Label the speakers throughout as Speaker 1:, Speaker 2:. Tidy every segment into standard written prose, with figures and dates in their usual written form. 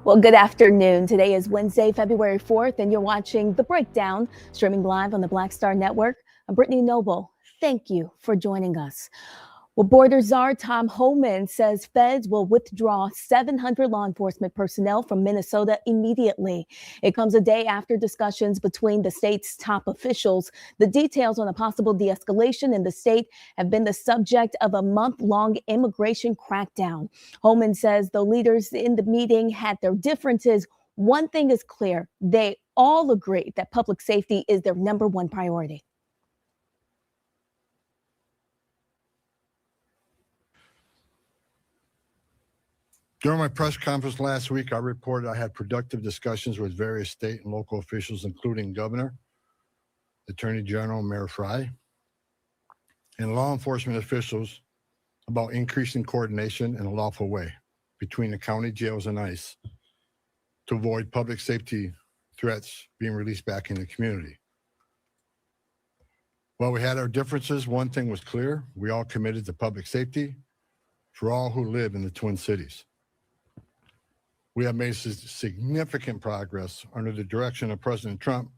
Speaker 1: Well, good afternoon. Today is Wednesday, February 4th, and you're watching The Breakdown, streaming live on the Black Star Network. I'm Brittany Noble. Thank you for joining us. Well, border czar Tom Homan says feds will withdraw 700 law enforcement personnel from Minnesota immediately. It comes a day after discussions between the state's top officials. The details on a possible de-escalation in the state have been the subject of a month-long immigration crackdown. Homan says the leaders in the meeting had their differences. One thing is clear. They all agree that public safety is their number one priority.
Speaker 2: During my press conference last week, I reported I had productive discussions with various state and local officials, including Governor, Attorney General, Mayor Fry, and law enforcement officials about increasing coordination in a lawful way between the county jails and ICE to avoid public safety threats being released back in the community. While we had our differences, one thing was clear: we all committed to public safety for all who live in the Twin Cities. We have made significant progress under the direction of President Trump,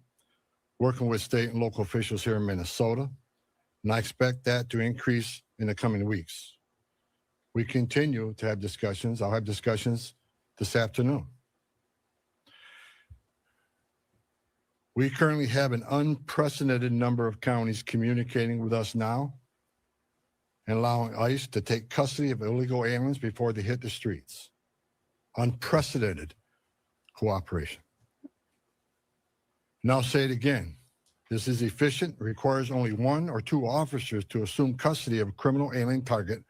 Speaker 2: working with state and local officials here in Minnesota, and I expect that to increase in the coming weeks. We continue to have discussions. I'll have discussions this afternoon. We currently have an unprecedented number of counties communicating with us now and allowing ICE to take custody of illegal aliens before they hit the streets. Unprecedented cooperation. And I'll say it again. This is efficient, requires only 1 or 2 officers to assume custody of a criminal alien target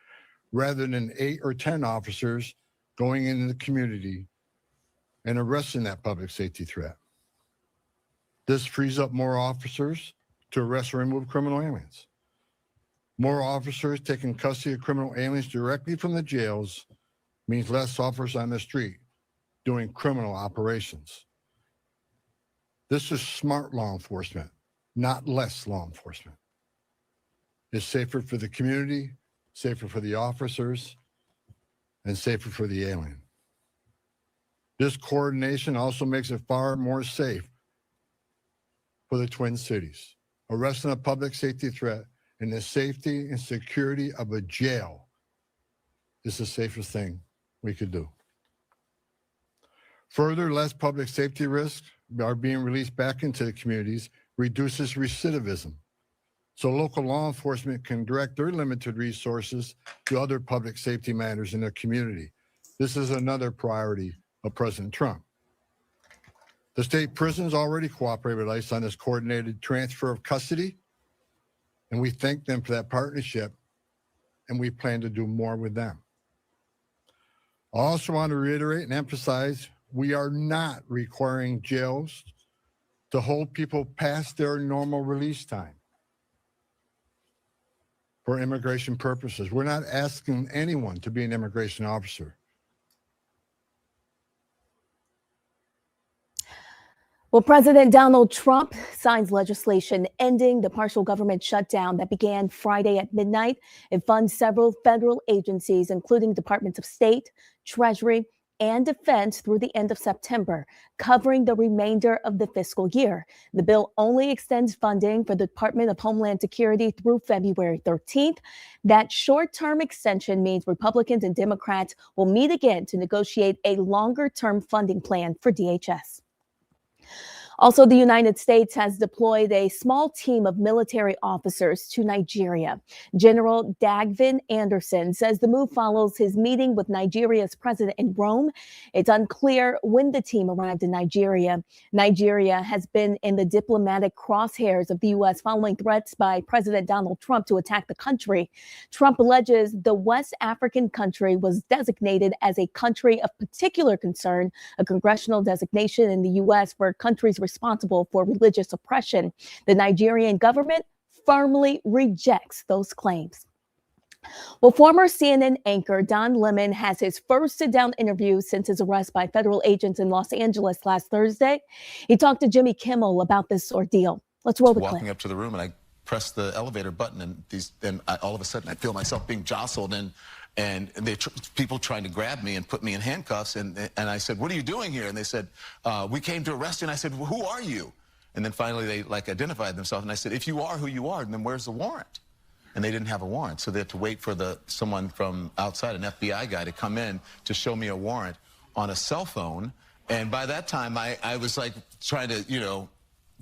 Speaker 2: rather than 8 or 10 officers going into the community and arresting that public safety threat. This frees up more officers to arrest or remove criminal aliens. More officers taking custody of criminal aliens directly from the jails means less officers on the street doing criminal operations. This is smart law enforcement, not less law enforcement. It's safer for the community, safer for the officers, and safer for the alien. This coordination also makes it far more safe for the Twin Cities. Arresting a public safety threat in the safety and security of a jail is the safest thing we could do. Further, less public safety risks are being released back into the communities, reduces recidivism, so local law enforcement can direct their limited resources to other public safety matters in their community. This is another priority of President Trump. The state prisons already cooperate with ICE on this coordinated transfer of custody, and we thank them for that partnership, and we plan to do more with them. I also want to reiterate and emphasize we are not requiring jails to hold people past their normal release time for immigration purposes. We're not asking anyone to be an immigration officer.
Speaker 1: Well, President Donald Trump signs legislation ending the partial government shutdown that began Friday at midnight. It funds several federal agencies, including Departments of State, Treasury, and Defense through the end of September, covering the remainder of the fiscal year. The bill only extends funding for the Department of Homeland Security through February 13th. That short-term extension means Republicans and Democrats will meet again to negotiate a longer-term funding plan for DHS. Also, the United States has deployed a small team of military officers to Nigeria. General Dagvin Anderson says the move follows his meeting with Nigeria's president in Rome. It's unclear when the team arrived in Nigeria. Nigeria has been in the diplomatic crosshairs of the U.S. following threats by President Donald Trump to attack the country. Trump alleges the West African country was designated as a country of particular concern, a congressional designation in the U.S. for countries responsible for religious oppression. The Nigerian government firmly rejects those claims. Well, former CNN anchor Don Lemon has his first sit-down interview since his arrest by federal agents in Los Angeles last Thursday. He talked to Jimmy Kimmel about this ordeal. Let's roll the clip.
Speaker 3: Walking up to the room, and I press the elevator button, and all of a sudden I feel myself being jostled, and And people trying to grab me and put me in handcuffs. And I said, what are you doing here? And they said, we came to arrest you. And I said, well, who are you? And then finally they identified themselves. And I said, if you are who you are, then where's the warrant? And they didn't have a warrant. So they had to wait for someone from outside, an FBI guy, to come in to show me a warrant on a cell phone. And by that time, I was like trying to,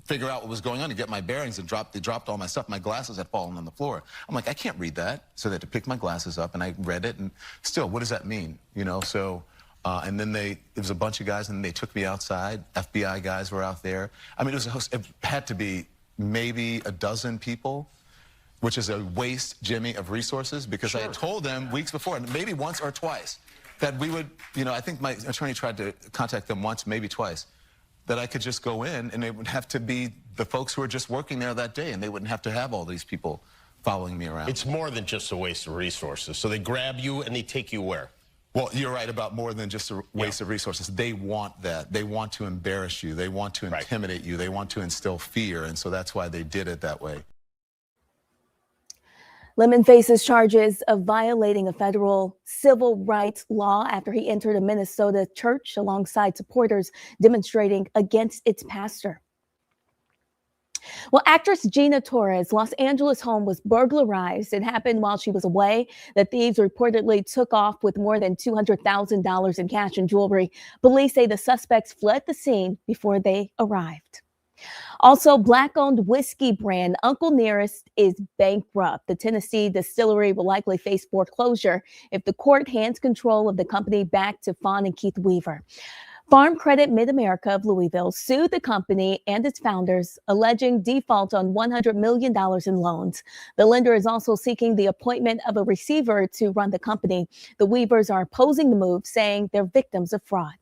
Speaker 3: figure out what was going on to get my bearings, and they dropped all my stuff. My glasses had fallen on the floor. I'm like, I can't read that. So they had to pick my glasses up, and I read it, and still, what does that mean? So, and then it was a bunch of guys, and they took me outside. FBI guys were out there. I mean, it had to be maybe a dozen people, which is a waste, Jimmy, of resources, because I had told them weeks before, maybe once or twice, that we would, I think my attorney tried to contact them once, maybe twice, that I could just go in, and it would have to be the folks who were just working there that day, and they wouldn't have to have all these people following me around.
Speaker 4: It's more than just a waste of resources. So they grab you and they take you where?
Speaker 3: Well, you're right about more than just a waste of resources. They want that. They want to embarrass you. They want to intimidate you. They want to instill fear, and so that's why they did it that way.
Speaker 1: Lemon faces charges of violating a federal civil rights law after he entered a Minnesota church alongside supporters demonstrating against its pastor. Well, actress Gina Torres' Los Angeles home was burglarized. It happened while she was away. The thieves reportedly took off with more than $200,000 in cash and jewelry. Police say the suspects fled the scene before they arrived. Also, Black-owned whiskey brand Uncle Nearest is bankrupt. The Tennessee distillery will likely face foreclosure if the court hands control of the company back to Fawn and Keith Weaver. Farm Credit Mid-America of Louisville sued the company and its founders, alleging default on $100 million in loans. The lender is also seeking the appointment of a receiver to run the company. The Weavers are opposing the move, saying they're victims of fraud.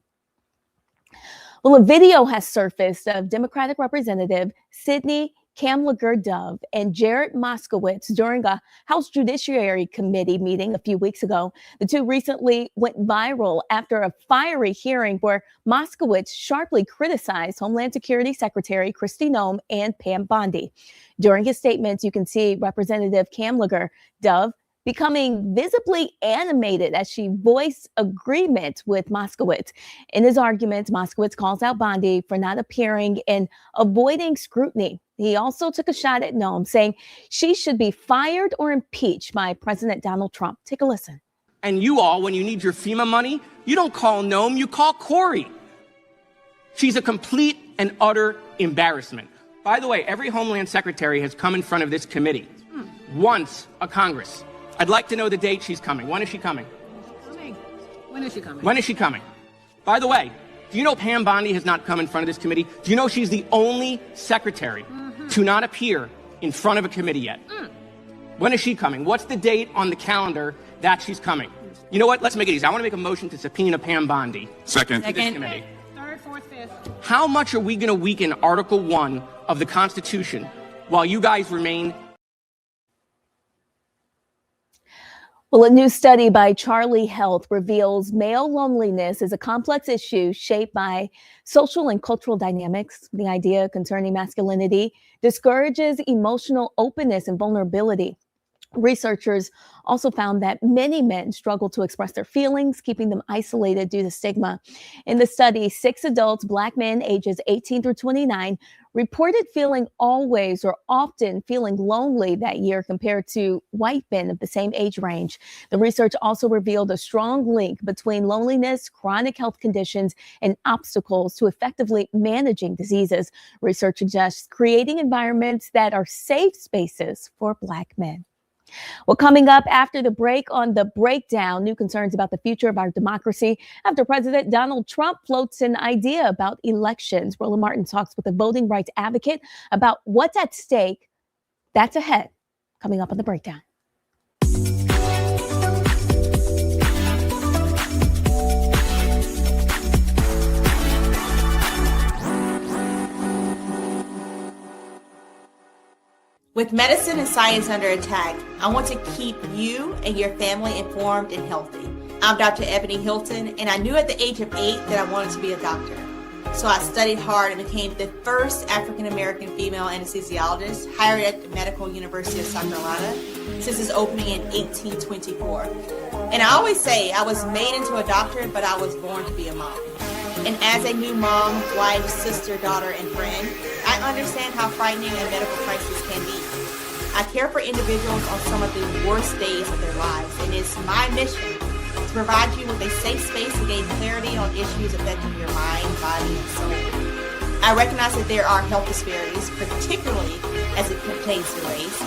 Speaker 1: Well, a video has surfaced of Democratic Representative Sidney Kamlager-Dove and Jared Moskowitz during a House Judiciary Committee meeting a few weeks ago. The two recently went viral after a fiery hearing where Moskowitz sharply criticized Homeland Security Secretary Kristi Noem and Pam Bondi. During his statements, you can see Representative Kamlager-Dove becoming visibly animated as she voiced agreement with Moskowitz. In his arguments, Moskowitz calls out Bondi for not appearing and avoiding scrutiny. He also took a shot at Noem, saying she should be fired or impeached by President Donald Trump. Take a listen.
Speaker 5: And you all, when you need your FEMA money, you don't call Noem, you call Corey. She's a complete and utter embarrassment. By the way, every Homeland Secretary has come in front of this committee once a Congress. I'd like to know the date she's coming. When is she coming?
Speaker 6: When is she coming?
Speaker 5: When is she coming? By the way, do you know Pam Bondi has not come in front of this committee? Do you know she's the only secretary to not appear in front of a committee yet? When is she coming? What's the date on the calendar that she's coming? You know what? Let's make it easy. I want to make a motion to subpoena Pam Bondi.
Speaker 6: Second.
Speaker 5: To this committee.
Speaker 6: Third, fourth, fifth.
Speaker 5: How much are we going to weaken Article 1 of the Constitution while you guys remain?
Speaker 1: Well, a new study by Charlie Health reveals male loneliness is a complex issue shaped by social and cultural dynamics. The idea concerning masculinity discourages emotional openness and vulnerability. Researchers also found that many men struggle to express their feelings, keeping them isolated due to stigma. In the study, 6 adults, Black men ages 18 through 29, reported feeling always or often feeling lonely that year compared to white men of the same age range. The research also revealed a strong link between loneliness, chronic health conditions, and obstacles to effectively managing diseases. Research suggests creating environments that are safe spaces for Black men. Well, coming up after the break on The Breakdown, new concerns about the future of our democracy after President Donald Trump floats an idea about elections. Roland Martin talks with a voting rights advocate about what's at stake. That's ahead, coming up on The Breakdown.
Speaker 7: With medicine and science under attack, I want to keep you and your family informed and healthy. I'm Dr. Ebony Hilton, and I knew at the age of 8 that I wanted to be a doctor. So I studied hard and became the first African-American female anesthesiologist hired at the Medical University of South Carolina since its opening in 1824. And I always say I was made into a doctor, but I was born to be a mom. And as a new mom, wife, sister, daughter, and friend, I understand how frightening a medical crisis can be. I care for individuals on some of the worst days of their lives, and it's my mission to provide you with a safe space to gain clarity on issues affecting your mind, body, and soul. I recognize that there are health disparities, particularly as it pertains to race,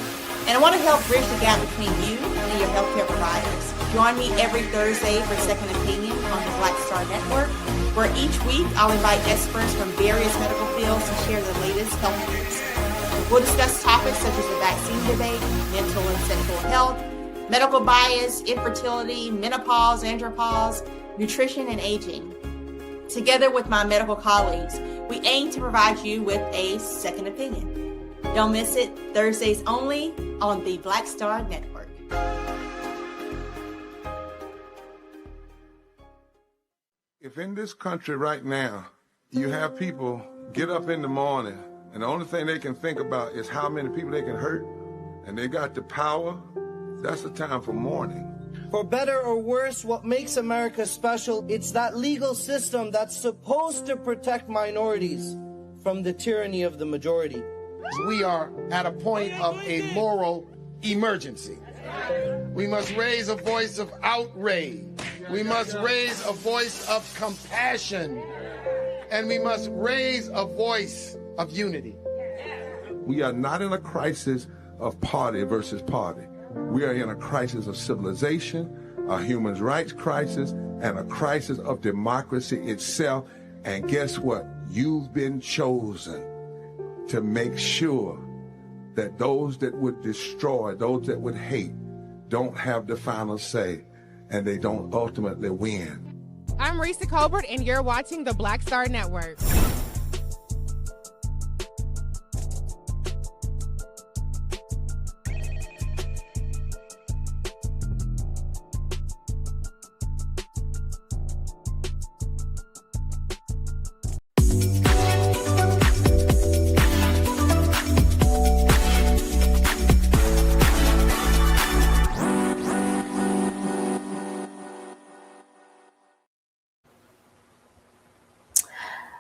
Speaker 7: and I want to help bridge the gap between you and your healthcare providers. Join me every Thursday for Second Opinion on the Black Star Network, where each week I'll invite experts from various medical fields to share the latest health news. We'll discuss topics such as the vaccine debate, mental and sexual health, medical bias, infertility, menopause, andropause, nutrition, and aging. Together with my medical colleagues, we aim to provide you with a second opinion. Don't miss it, Thursdays only on the Black Star Network.
Speaker 8: If in this country right now, you have people get up in the morning and the only thing they can think about is how many people they can hurt, and they got the power, that's the time for mourning.
Speaker 9: For better or worse, what makes America special, it's that legal system that's supposed to protect minorities from the tyranny of the majority.
Speaker 10: We are at a point of a moral emergency. We must raise a voice of outrage. We must raise a voice of compassion. And we must raise a voice of unity.
Speaker 8: We are not in a crisis of party versus party. We are in a crisis of civilization, a human rights crisis, and a crisis of democracy itself. And guess what? You've been chosen to make sure that those that would destroy, those that would hate, don't have the final say, and they don't ultimately win.
Speaker 11: I'm Risa Colbert, and you're watching the Black Star Network.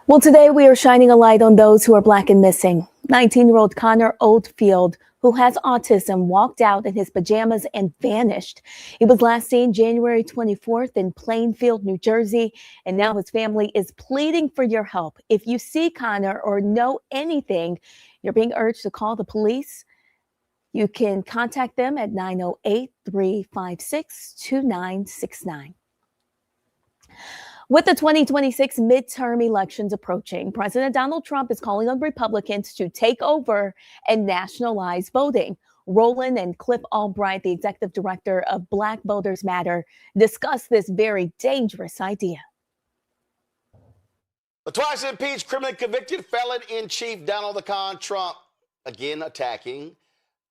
Speaker 1: Well, today we are shining a light on those who are Black and missing. 19-year-old Connor Oldfield, who has autism, walked out in his pajamas and vanished. He was last seen January 24th in Plainfield, New Jersey, and now his family is pleading for your help. If you see Connor or know anything, you're being urged to call the police. You can contact them at 908-356-2969. With the 2026 midterm elections approaching, President Donald Trump is calling on Republicans to take over and nationalize voting. Roland and Cliff Albright, the executive director of Black Voters Matter, discuss this very dangerous idea.
Speaker 12: The twice impeached, criminally convicted felon-in-chief Donald Trump again attacking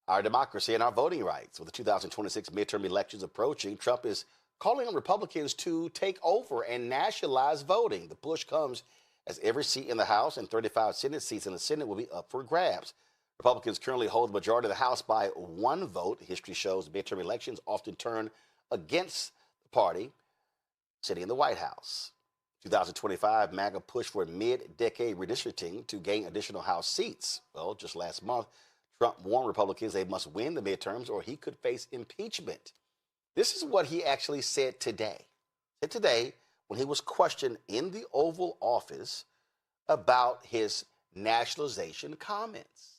Speaker 12: our democracy and our voting rights. With the 2026 midterm elections approaching, Trump is calling on Republicans to take over and nationalize voting. The push comes as every seat in the House and 35 Senate seats in the Senate will be up for grabs. Republicans currently hold the majority of the House by one vote. History shows midterm elections often turn against the party sitting in the White House. 2025, MAGA pushed for mid-decade redistricting to gain additional House seats. Well, just last month, Trump warned Republicans they must win the midterms or he could face impeachment. This is what he actually said today. When he was questioned in the Oval Office about his nationalization comments.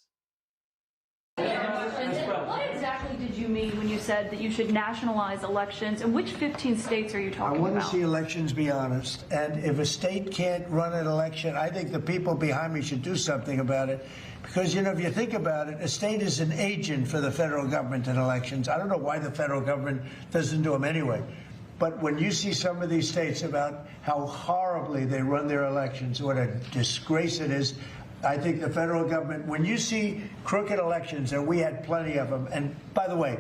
Speaker 13: What exactly did you mean when you said that you should nationalize elections? And which 15 states are you talking about?
Speaker 14: I want to see elections be honest. And if a state can't run an election, I think the people behind me should do something about it. Because, you know, if you think about it, a state is an agent for the federal government in elections. I don't know why the federal government doesn't do them anyway. But when you see some of these states about how horribly they run their elections, what a disgrace it is, I think the federal government, when you see crooked elections, and we had plenty of them, and by the way,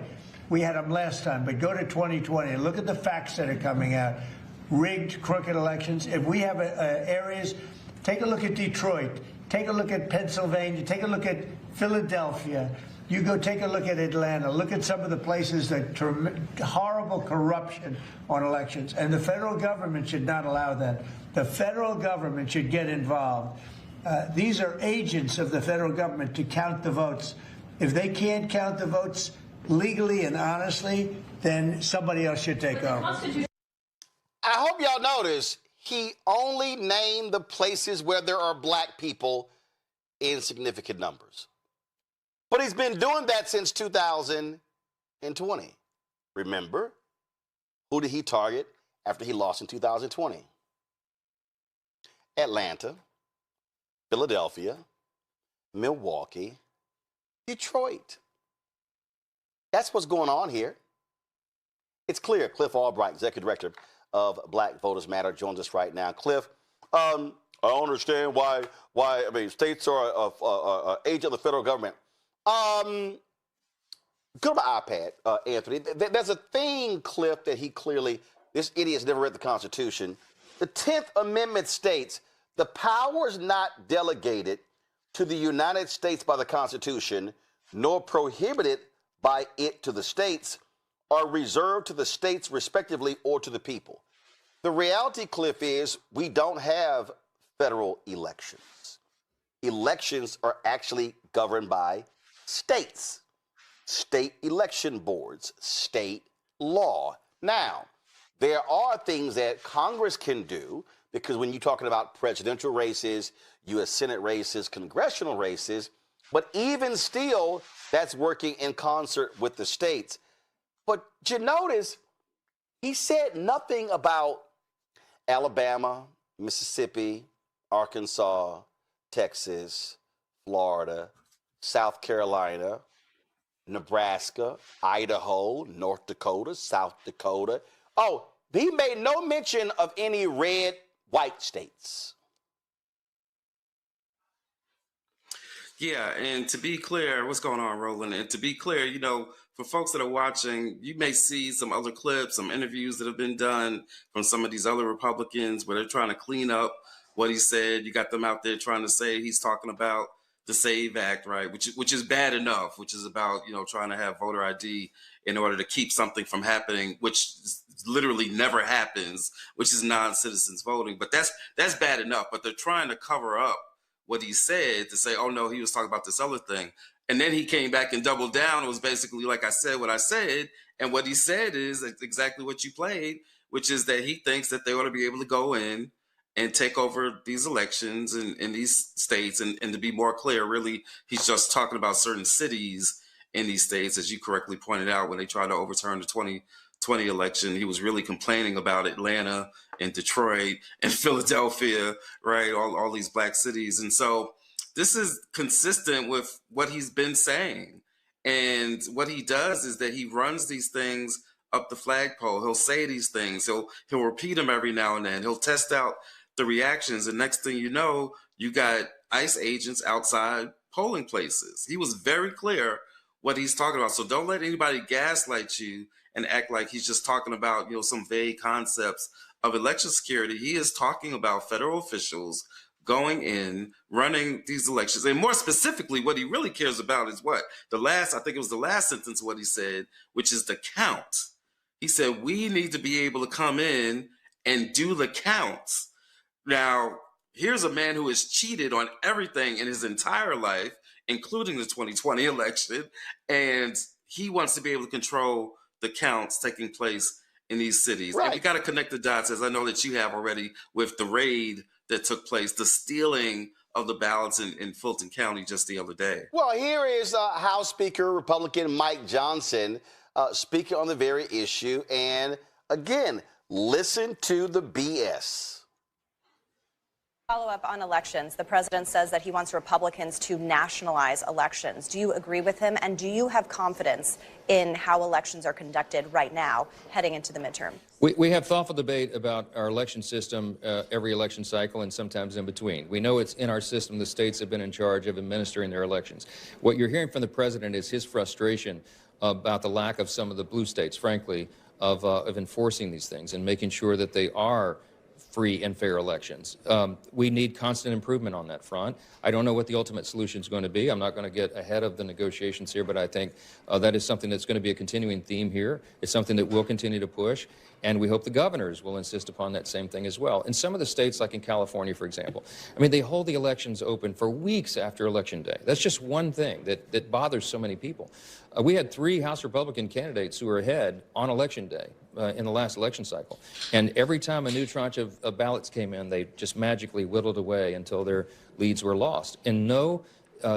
Speaker 14: we had them last time, but go to 2020 and look at the facts that are coming out. Rigged, crooked elections. If we have areas Take a look at Detroit. Take a look at Pennsylvania. Take a look at Philadelphia. You go take a look at Atlanta. Look at some of the places that horrible corruption on elections. And the federal government should not allow that. The federal government should get involved. These are agents of the federal government to count the votes. If they can't count the votes legally and honestly, then somebody else should take over.
Speaker 12: I hope y'all notice he only named the places where there are black people in significant numbers. But he's been doing that since 2020. Remember, who did he target after he lost in 2020? Atlanta, Philadelphia, Milwaukee, Detroit. That's what's going on here. It's clear. Cliff Albright, Executive Director of Black Voters Matter, joins us right now. Cliff, I don't understand why states are an agent of the federal government. Go to my iPad, Anthony. There's a thing, Cliff, that this idiot's never read the Constitution. The 10th Amendment states, the powers not delegated to the United States by the Constitution, nor prohibited by it to the states, are reserved to the states respectively or to the people. The reality, Cliff, is we don't have federal elections. Elections are actually governed by states, state election boards, state law. Now, there are things that Congress can do, because when you're talking about presidential races, U.S. Senate races, congressional races, but even still, that's working in concert with the states. But you notice, he said nothing about Alabama, Mississippi, Arkansas, Texas, Florida, South Carolina, Nebraska, Idaho, North Dakota, South Dakota. Oh, he made no mention of any red, white states.
Speaker 15: Yeah, and to be clear, what's going on, Roland? And to be clear, you know, for folks that are watching, you may see some other clips, some interviews that have been done from some of these other Republicans where they're trying to clean up what he said. You got them out there trying to say he's talking about the SAVE Act, right? Which is bad enough, which is about, you know, trying to have voter ID in order to keep something from happening, which literally never happens, which is non-citizens voting. But that's bad enough. But they're trying to cover up what he said to say, oh no, he was talking about this other thing. And then he came back and doubled down. It was basically like I said what I said. And what he said is exactly what you played, which is that he thinks that they ought to be able to go in and take over these elections in these states. And to be more clear, really, he's just talking about certain cities in these states, as you correctly pointed out, when they tried to overturn the 2020 election. He was really complaining about Atlanta and Detroit and Philadelphia, right? All these black cities. And so this is consistent with what he's been saying. And what he does is that he runs these things up the flagpole. He'll say these things. He'll repeat them every now and then. He'll test out the reactions. And next thing you know, you got ICE agents outside polling places. He was very clear what he's talking about. So don't let anybody gaslight you and act like he's just talking about, you know, some vague concepts of election security. He is talking about federal officials going in, running these elections. And more specifically, what he really cares about is what? I think it was the last sentence of what he said, which is the count. He said, we need to be able to come in and do the counts. Now, here's a man who has cheated on everything in his entire life, including the 2020 election, and he wants to be able to control the counts taking place in these cities. Right. And we got to connect the dots, as I know that you have already, with the raid that took place, the stealing of the ballots in Fulton County just the other day.
Speaker 12: Well, here is House Speaker Republican Mike Johnson speaking on the very issue. And again, listen to the BS.
Speaker 16: Follow up on elections. The president says that he wants Republicans to nationalize elections. Do you agree with him? And do you have confidence in how elections are conducted right now heading into the midterm?
Speaker 17: We have thoughtful debate about our election system every election cycle and sometimes in between. We know it's in our system. The states have been in charge of administering their elections. What you're hearing from the president is his frustration about the lack of some of the blue states, frankly, of enforcing these things and making sure that they are free and fair elections. We need constant improvement on that front. I don't know what the ultimate solution is going to be. I'm not going to get ahead of the negotiations here, but I think that is something that's going to be a continuing theme here. It's something that we'll continue to push, and we hope the governors will insist upon that same thing as well. In some of the states, like in California, for example, I mean, they hold the elections open for weeks after Election Day. That's just one thing that bothers so many people. We had 3 House Republican candidates who were ahead on Election Day in the last election cycle. And every time a new tranche of ballots came in, they just magically whittled away until their leads were lost. And no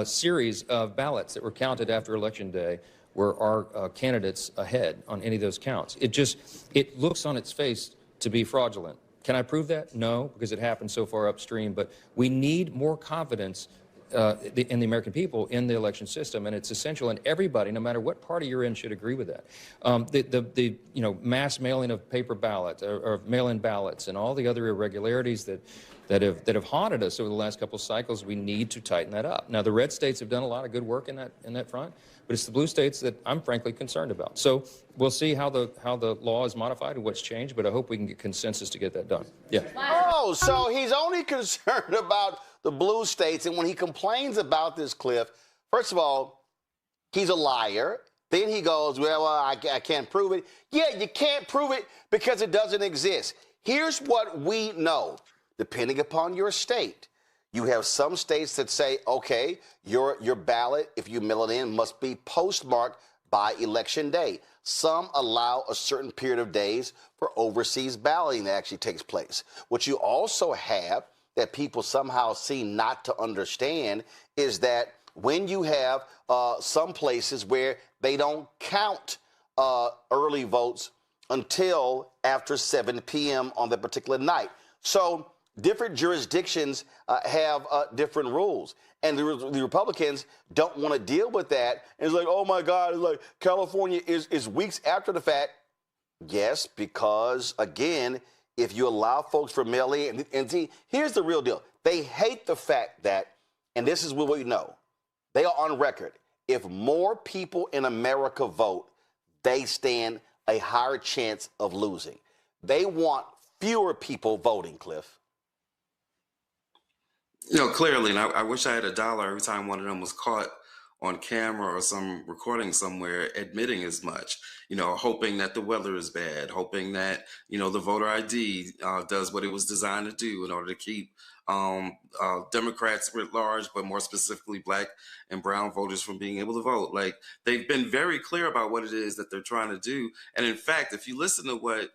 Speaker 17: series of ballots that were counted after Election Day were our candidates ahead on any of those counts. It looks on its face to be fraudulent. Can I prove that? No, because it happened so far upstream. But we need more confidence in the American people in the election system, and it's essential. And everybody, no matter what party you're in, should agree with that. The mass mailing of paper ballots or mail-in ballots and all the other irregularities that have haunted us over the last couple of cycles, we need to tighten that up. Now, the red states have done a lot of good work in that front, but it's the blue states that I'm frankly concerned about. So we'll see how the law is modified and what's changed, but I hope we can get consensus to get that done. Yeah.
Speaker 12: Oh, so he's only concerned about the blue states, and when he complains about this, Cliff, first of all, he's a liar. Then he goes, well, I can't prove it. Yeah, you can't prove it because it doesn't exist. Here's what we know. Depending upon your state, you have some states that say, okay, your ballot, if you mail it in, must be postmarked by Election Day. Some allow a certain period of days for overseas balloting that actually takes place. What you also have that people somehow seem not to understand is that when you have some places where they don't count early votes until after 7 p.m. on that particular night. So different jurisdictions have different rules. And the Republicans don't want to deal with that. And it's like, oh, my God, it's like California is weeks after the fact. Yes, because, again, if you allow folks for mail-in, and see, here's the real deal. They hate the fact that, and this is what we know, they are on record. If more people in America vote, they stand a higher chance of losing. They want fewer people voting, Cliff.
Speaker 15: Clearly, and I wish I had $1 every time one of them was caught on camera or some recording somewhere admitting as much, hoping that the weather is bad, hoping that, the voter ID does what it was designed to do in order to keep Democrats writ large, but more specifically Black and brown voters from being able to vote. Like, they've been very clear about what it is that they're trying to do. And in fact, if you listen to what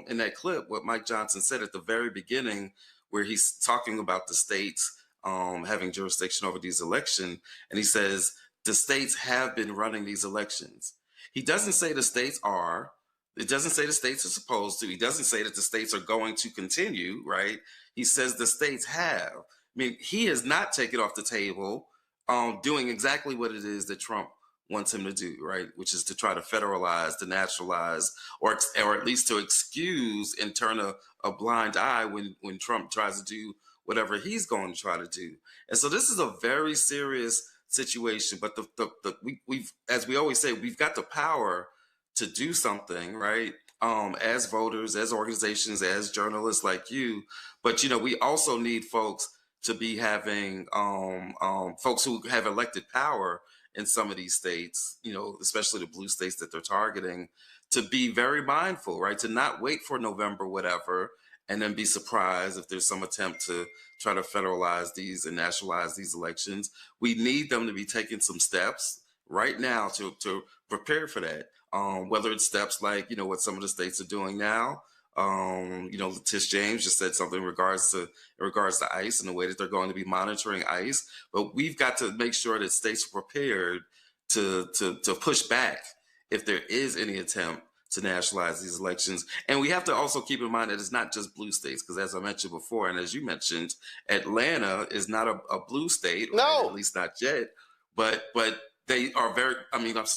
Speaker 15: in that clip, what Mike Johnson said at the very beginning, where he's talking about the states having jurisdiction over these elections, and he says the states have been running these elections. He doesn't say the states are. It doesn't say the states are supposed to. He doesn't say that the states are going to continue, right? He says the states have. I mean, he has not taken off the table doing exactly what it is that Trump wants him to do, right? Which is to try to federalize, to nationalize, or at least to excuse and turn a blind eye when Trump tries to do whatever he's going to try to do. And so this is a very serious situation. But we've, as we always say, we've got the power to do something, right? As voters, as organizations, as journalists like you. But we also need folks to be having folks who have elected power in some of these states, especially the blue states that they're targeting, to be very mindful, right? To not wait for November, whatever, and then be surprised if there's some attempt to try to federalize these and nationalize these elections. We need them to be taking some steps right now to prepare for that. Whether it's steps like, what some of the states are doing now. Tish James just said something in regards to ICE and the way that they're going to be monitoring ICE. But we've got to make sure that states are prepared to push back if there is any attempt to nationalize these elections. And we have to also keep in mind that it's not just blue states, because as I mentioned before, and as you mentioned, Atlanta is not a blue state,
Speaker 12: no,
Speaker 15: right? At least not yet. But they are very,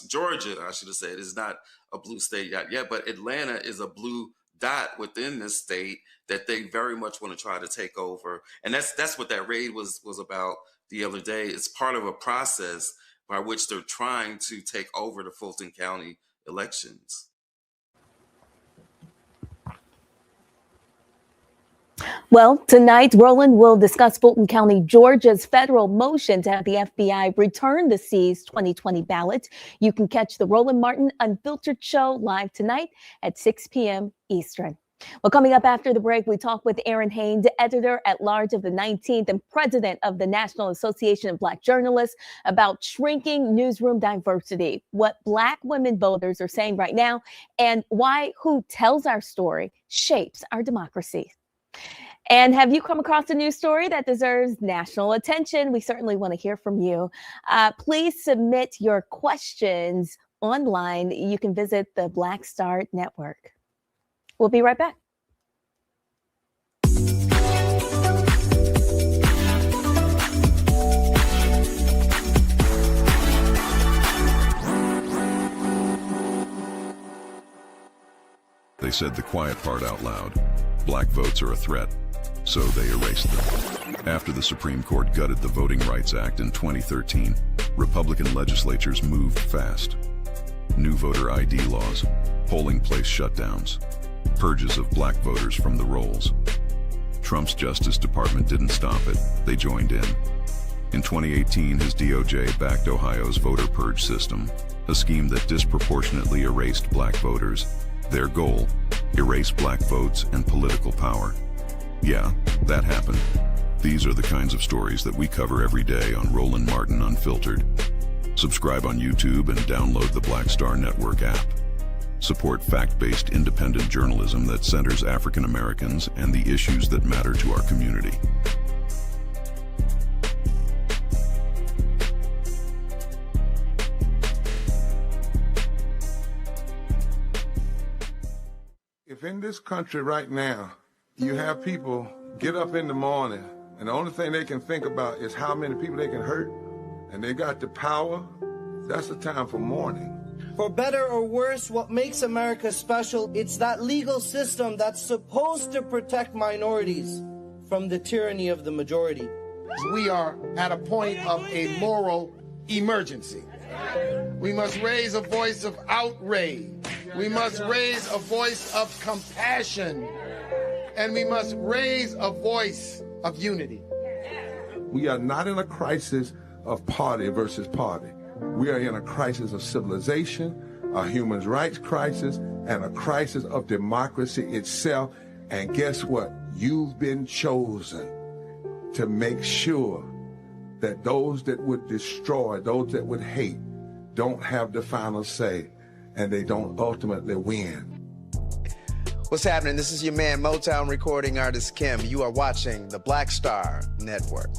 Speaker 15: Georgia, I should have said, is not a blue state yet, but Atlanta is a blue dot within this state that they very much want to try to take over. And that's what that raid was about the other day. It's part of a process by which they're trying to take over the Fulton County elections.
Speaker 1: Well, tonight, Roland will discuss Fulton County, Georgia's federal motion to have the FBI return the seized 2020 ballot. You can catch the Roland Martin Unfiltered Show live tonight at 6 p.m. Eastern. Well, coming up after the break, we talk with Aaron Haynes, editor-at-large of the 19th and president of the National Association of Black Journalists, about shrinking newsroom diversity, what Black women voters are saying right now, and why who tells our story shapes our democracy. And have you come across a news story that deserves national attention? We certainly want to hear from you. Please submit your questions online. You can visit the Black Star Network. We'll be right back.
Speaker 18: They said the quiet part out loud. Black votes are a threat, so they erased them. After the Supreme Court gutted the Voting Rights Act in 2013, Republican legislatures moved fast. New voter ID laws, polling place shutdowns, purges of black voters from the rolls. Trump's Justice Department didn't stop it, they joined in. In 2018, his DOJ backed Ohio's voter purge system, a scheme that disproportionately erased black voters. Their goal, erase black votes and political power. Yeah, that happened. These are the kinds of stories that we cover every day on Roland Martin Unfiltered. Subscribe on YouTube and download the Black Star Network app. Support fact-based independent journalism that centers African Americans and the issues that matter to our community.
Speaker 8: If in this country right now, you have people get up in the morning and the only thing they can think about is how many people they can hurt, and they got the power, that's the time for mourning.
Speaker 9: For better or worse, what makes America special, it's that legal system that's supposed to protect minorities from the tyranny of the majority.
Speaker 10: We are at a point of a moral emergency. We must raise a voice of outrage. We must raise a voice of compassion. And we must raise a voice of unity.
Speaker 8: We are not in a crisis of party versus party. We are in a crisis of civilization, a human rights crisis, and a crisis of democracy itself. And guess what? You've been chosen to make sure that those that would destroy, those that would hate, don't have the final say, and they don't ultimately win.
Speaker 19: What's happening? This is your man, Motown recording artist Kim. You are watching the Black Star Network.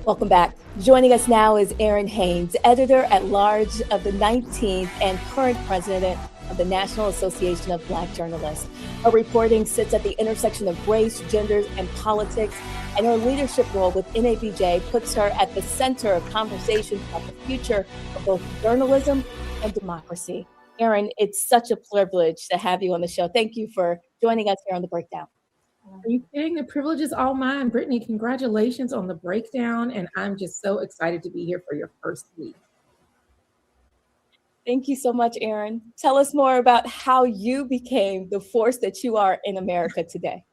Speaker 1: Welcome back. Joining us now is Aaron Haynes, editor-at-large of the 19th and current president of the National Association of Black Journalists. Her reporting sits at the intersection of race, gender, and politics, and her leadership role with NABJ puts her at the center of conversations about the future of both journalism and democracy. Aaron, it's such a privilege to have you on the show. Thank you for joining us here on The Breakdown.
Speaker 20: Are you kidding? The privilege is all mine. Brittany, congratulations on The Breakdown, and I'm just so excited to be here for your first week.
Speaker 1: Thank you so much, Aaron. Tell us more about how you became the force that you are in America today.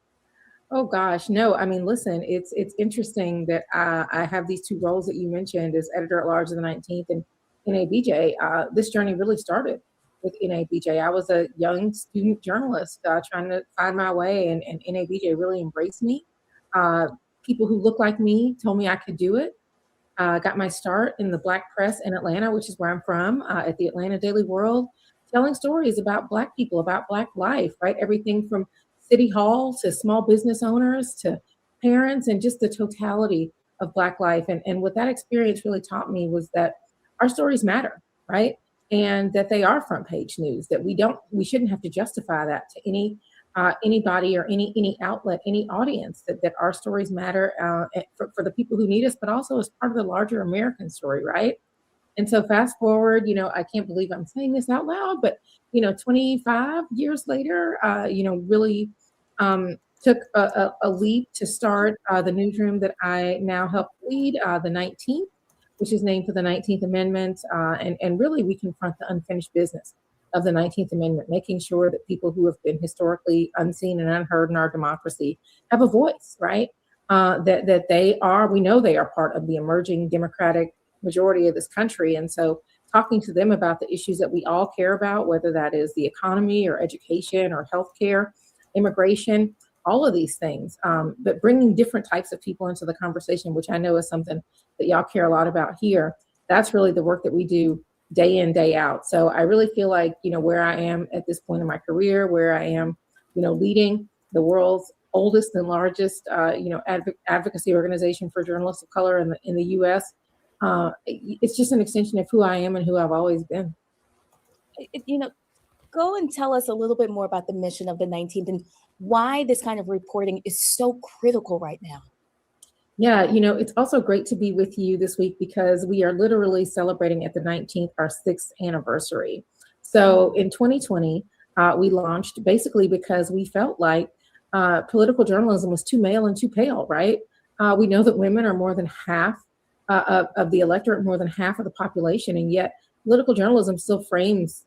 Speaker 20: Oh gosh, no, I mean, listen, it's interesting that I have these two roles that you mentioned as editor-at-large of the 19th and NABJ. This journey really started with NABJ. I was a young student journalist trying to find my way, and NABJ really embraced me. People who look like me told me I could do it. Got my start in the Black press in Atlanta, which is where I'm from, at the Atlanta Daily World, telling stories about Black people, about Black life, right? Everything from City Hall to small business owners to parents and just the totality of Black life. And what that experience really taught me was that our stories matter, right? And that they are front page news, that we shouldn't have to justify that to anybody or any outlet, any audience, that our stories matter for the people who need us, but also as part of the larger American story, right? And so fast forward, I can't believe I'm saying this out loud, but 25 years later, really took a leap to start the newsroom that I now help lead, the 19th, which is named for the 19th Amendment. And really we confront the unfinished business of the 19th Amendment, making sure that people who have been historically unseen and unheard in our democracy have a voice, right? That we know they are part of the emerging democratic majority of this country. And so talking to them about the issues that we all care about, whether that is the economy or education or healthcare, immigration, all of these things, but bringing different types of people into the conversation, which I know is something that y'all care a lot about here. That's really the work that we do day in, day out. So I really feel like, where I am at this point in my career, where I am, leading the world's oldest and largest, advocacy organization for journalists of color in the U.S., it's just an extension of who I am and who I've always been.
Speaker 1: Go and tell us a little bit more about the mission of the 19th and why this kind of reporting is so critical right now.
Speaker 20: Yeah, it's also great to be with you this week because we are literally celebrating at the 19th our 6th anniversary. So in 2020, we launched basically because we felt like political journalism was too male and too pale, right? We know that women are more than half of the electorate, more than half of the population, and yet political journalism still frames,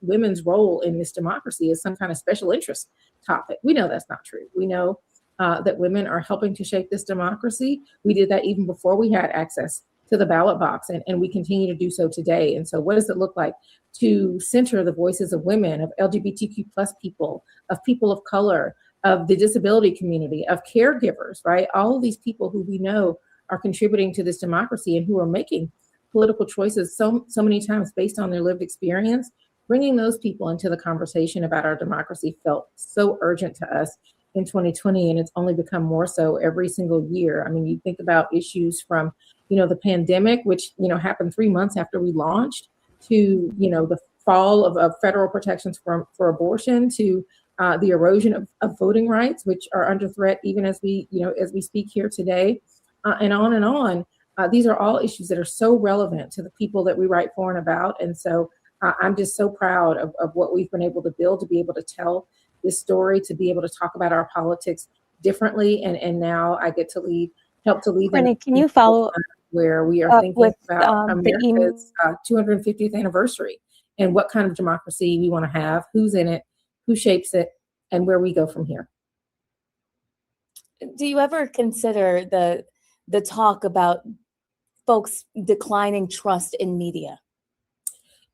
Speaker 20: women's role in this democracy as some kind of special interest topic. We know that's not true. We know that women are helping to shape this democracy. We did that even before we had access to the ballot box, and we continue to do so today. And so what does it look like to center the voices of women, of LGBTQ plus people, of people of color, of the disability community, of caregivers, right? All of these people who we know are contributing to this democracy and who are making political choices so many times based on their lived experience. Bringing those people into the conversation about our democracy felt so urgent to us in 2020, and it's only become more so every single year. I mean, you think about issues from, the pandemic, which, happened 3 months after we launched, to, the fall of federal protections for abortion, to the erosion of voting rights, which are under threat even as we speak here today, and on and on. These are all issues that are so relevant to the people that we write for and about. And so I'm just so proud of what we've been able to build, to be able to tell this story, to be able to talk about our politics differently. And now I get to help to lead.
Speaker 1: Brittany, can you follow up
Speaker 20: where we are thinking about America's 250th anniversary and what kind of democracy we want to have, who's in it, who shapes it, and where we go from here.
Speaker 1: Do you ever consider the talk about folks declining trust in media?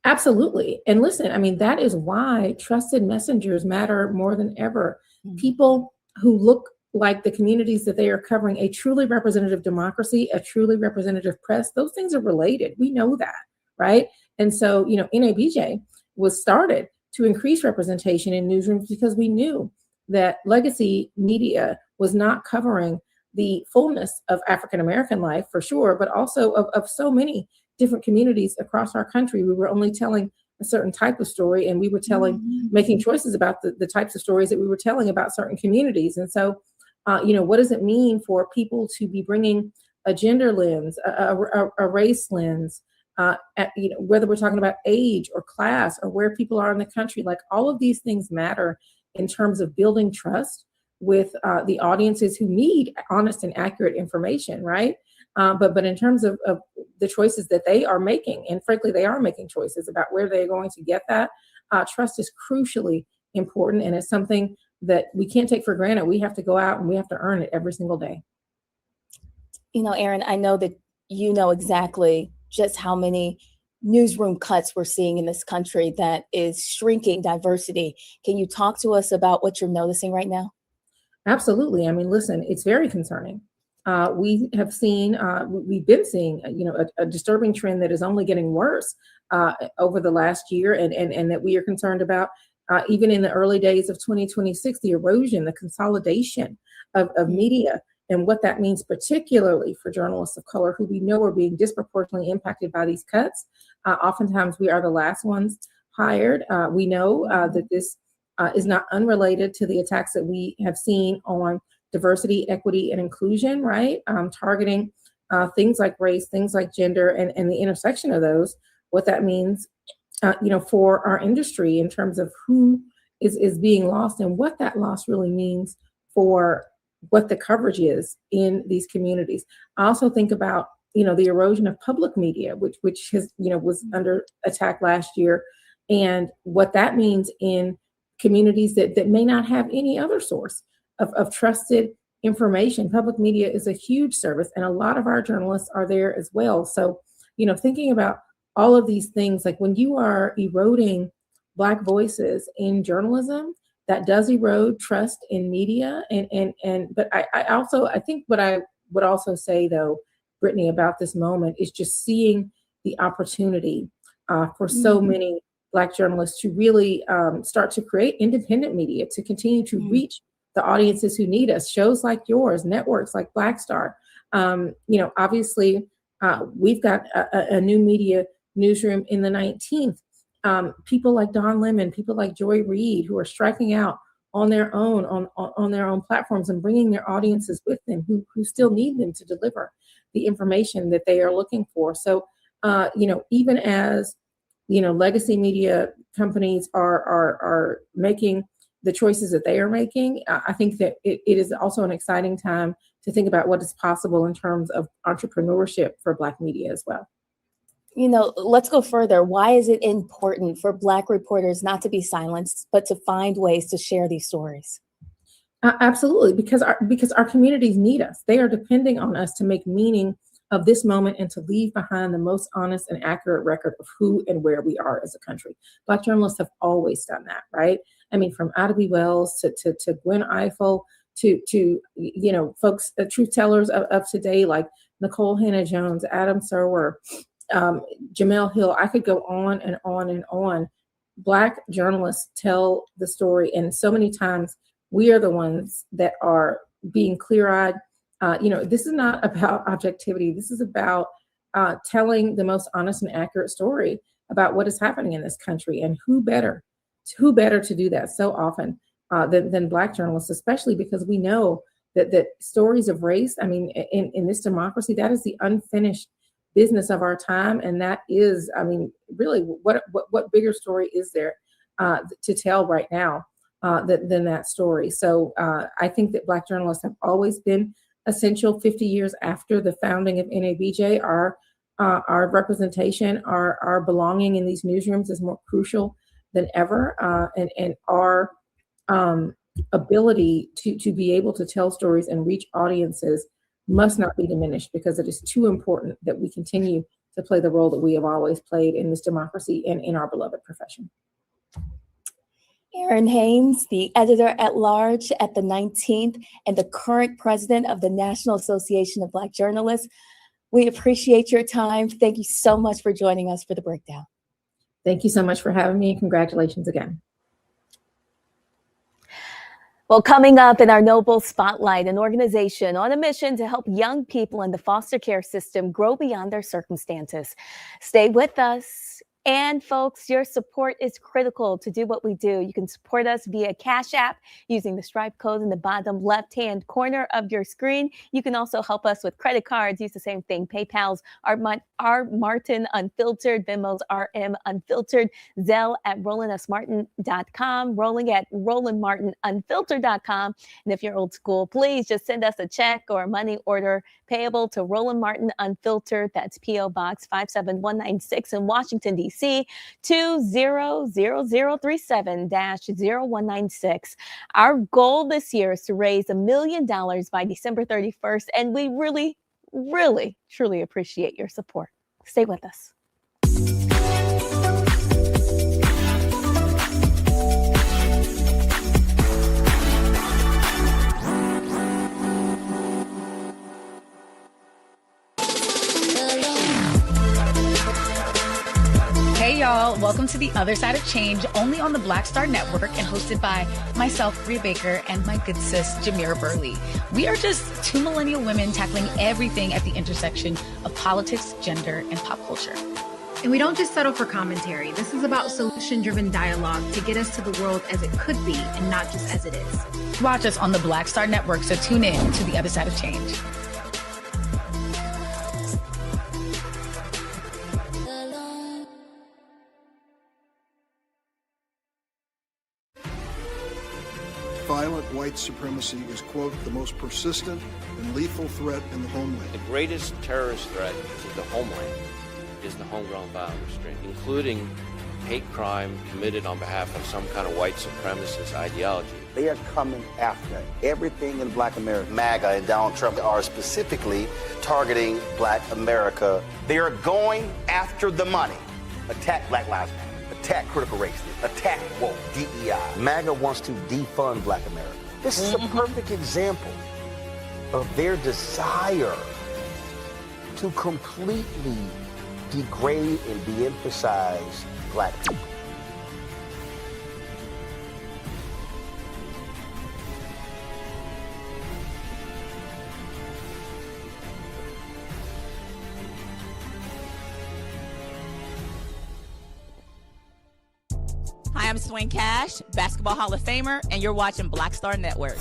Speaker 20: Absolutely. And listen, I mean, that is why trusted messengers matter more than ever. People who look like the communities that they are covering, a truly representative democracy, a truly representative press, those things are related. We know that, right? And so, NABJ was started to increase representation in newsrooms because we knew that legacy media was not covering the fullness of African-American life, for sure, but also of so many different communities across our country. We were only telling a certain type of story, and we were making choices about the types of stories that we were telling about certain communities. And so, what does it mean for people to be bringing a gender lens, a race lens, whether we're talking about age or class or where people are in the country? Like, all of these things matter in terms of building trust with the audiences who need honest and accurate information, right? But in terms of the choices that they are making, and frankly, they are making choices about where they're going to get that, trust is crucially important, and it's something that we can't take for granted. We have to go out and we have to earn it every single day.
Speaker 1: Erin, I know that you know exactly just how many newsroom cuts we're seeing in this country that is shrinking diversity. Can you talk to us about what you're noticing right now?
Speaker 20: Absolutely. I mean, listen, it's very concerning. we have seen, we've been seeing, a disturbing trend that is only getting worse over the last year, and that we are concerned about even in the early days of 2026, the erosion, the consolidation of media, and what that means, particularly for journalists of color who we know are being disproportionately impacted by these cuts. Oftentimes, we are the last ones hired. We know that this is not unrelated to the attacks that we have seen on diversity, equity, and inclusion, right? Targeting things like race, things like gender, and the intersection of those, what that means, for our industry in terms of who is being lost and what that loss really means for what the coverage is in these communities. I also think about, the erosion of public media, which has, was under attack last year, and what that means in communities that may not have any other source of trusted information. Public media is a huge service, and a lot of our journalists are there as well. So, thinking about all of these things, like when you are eroding Black voices in journalism, that does erode trust in media. But I think what I would also say, though, Brittany, about this moment is just seeing the opportunity for so many Black journalists to really start to create independent media, to continue to reach the audiences who need us. Shows like yours, networks like Black Star. Obviously, we've got a new media newsroom in the 19th. People like Don Lemon, people like Joy Reid, who are striking out on their own on their own platforms and bringing their audiences with them, who still need them to deliver the information that they are looking for. So, even as legacy media companies are making the choices that they are making, I think that it is also an exciting time to think about what is possible in terms of entrepreneurship for Black media as well.
Speaker 1: Let's go further. Why is it important for Black reporters not to be silenced, but to find ways to share these stories?
Speaker 20: Absolutely, because our communities need us. They are depending on us to make meaning of this moment and to leave behind the most honest and accurate record of who and where we are as a country. Black journalists have always done that, right? I mean, from Ida B. Wells to Gwen Ifill to folks, truth tellers of today like Nicole Hannah-Jones, Adam Serwer, Jamel Hill. I could go on and on and on. Black journalists tell the story, and so many times we are the ones that are being clear-eyed. This is not about objectivity. This is about telling the most honest and accurate story about what is happening in this country, and who better to do that so often than Black journalists, especially because we know that stories of race, I mean, in this democracy, that is the unfinished business of our time. And that is, I mean, really, what bigger story is there to tell right now than that story? So I think that Black journalists have always been essential. 50 years after the founding of NABJ, our representation, our belonging in these newsrooms is more crucial than ever, and our ability to be able to tell stories and reach audiences must not be diminished, because it is too important that we continue to play the role that we have always played in this democracy and in our beloved profession.
Speaker 1: Erin Haynes, the editor-at-large at the 19th and the current president of the National Association of Black Journalists, we appreciate your time. Thank you so much for joining us for The Breakdown.
Speaker 20: Thank you so much for having me, and congratulations again.
Speaker 1: Well, coming up in our Noble Spotlight, an organization on a mission to help young people in the foster care system grow beyond their circumstances. Stay with us. And folks, your support is critical to do what we do. You can support us via Cash App using the Stripe code in the bottom left-hand corner of your screen. You can also help us with credit cards. Use the same thing. PayPal's R Martin Unfiltered, Venmo's RM Unfiltered, Zelle at RolandSMartin.com, Rolling at RolandMartinUnfiltered.com. And if you're old school, please just send us a check or a money order payable to Roland Martin Unfiltered. That's P.O. Box 57196 in Washington, D.C. 200037-0196. Our goal this year is to raise $1 million by December 31st, and we really, really, truly appreciate your support. Stay with us.
Speaker 21: welcome to The Other Side of Change, only on the Black Star Network and hosted by myself, Rhea Baker, and my good sis, Jamira Burley. We are just two millennial women tackling everything at the intersection of politics, gender, and pop culture.
Speaker 22: And we don't just settle for commentary. This is about solution-driven dialogue to get us to the world as it could be and not just as it is.
Speaker 21: Watch us on the Black Star Network, so tune in to The Other Side of Change.
Speaker 23: Violent white supremacy is, quote, the most persistent and lethal threat in the homeland.
Speaker 24: The greatest terrorist threat to the homeland is the homegrown violence stream, including hate crime committed on behalf of some kind of white supremacist ideology.
Speaker 25: They are coming after everything in Black America.
Speaker 12: MAGA and Donald Trump are specifically targeting Black America. They are going after the money. Attack Black Lives Matter. Attack critical race theory, attack woke, DEI. MAGA wants to defund Black America. This is a perfect example of their desire to completely degrade and de-emphasize Black people.
Speaker 26: Hi, I'm Swing Cash, Basketball Hall of Famer, and you're watching Black Star Network.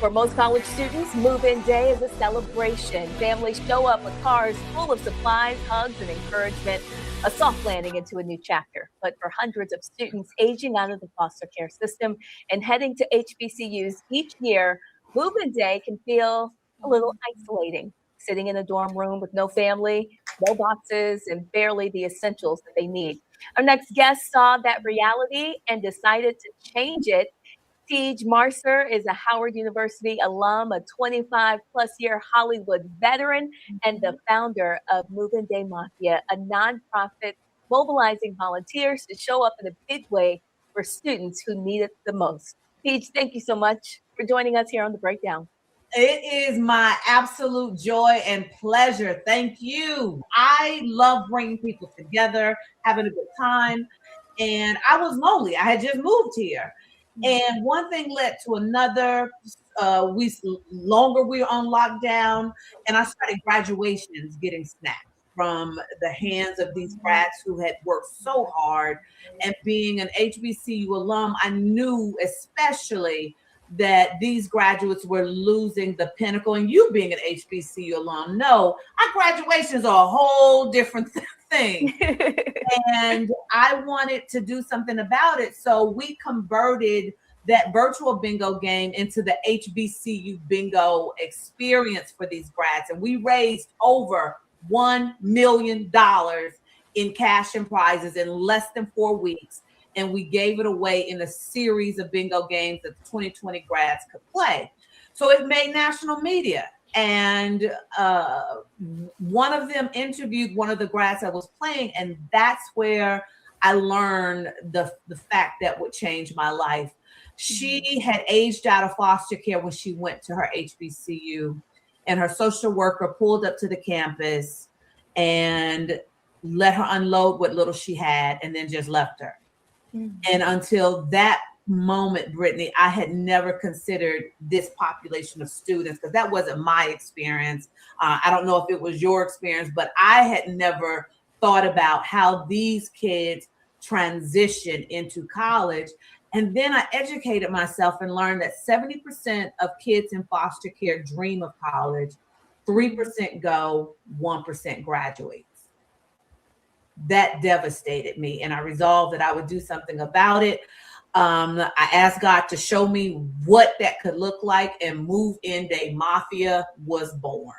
Speaker 1: For most college students, move-in day is a celebration. Families show up with cars full of supplies, hugs, and encouragement, a soft landing into a new chapter. But for hundreds of students aging out of the foster care system and heading to HBCUs each year, move-in day can feel a little isolating. Sitting in a dorm room with no family, no boxes, and barely the essentials that they need. Our next guest saw that reality and decided to change it. Tej Marcer is a Howard University alum, a 25-plus year Hollywood veteran, and the founder of Move-In Day Mafia, a nonprofit mobilizing volunteers to show up in a big way for students who need it the most. Tej, thank you so much for joining us here on The Breakdown.
Speaker 27: It is my absolute joy and pleasure. Thank you. I love bringing people together, having a good time. And I was lonely. I had just moved here. And one thing led to another. Longer we were on lockdown, and I started graduations getting snatched from the hands of these grads who had worked so hard. And being an HBCU alum, I knew especially that these graduates were losing the pinnacle. And you being an HBCU alum, know our graduations are a whole different thing. And I wanted to do something about it. So we converted that virtual bingo game into the HBCU bingo experience for these grads. And we raised over $1 million in cash and prizes in less than 4 weeks. And we gave it away in a series of bingo games that the 2020 grads could play. So it made national media. And one of them interviewed one of the grads I was playing. And that's where I learned the fact that would change my life. She had aged out of foster care when she went to her HBCU. And her social worker pulled up to the campus and let her unload what little she had and then just left her. And until that moment, Brittany, I had never considered this population of students because that wasn't my experience. I don't know if it was your experience, but I had never thought about how these kids transition into college. And then I educated myself and learned that 70% of kids in foster care dream of college, 3% go, 1% graduates. That devastated me, and I resolved that I would do something about it. I asked God to show me what that could look like, and Move In Day Mafia was born.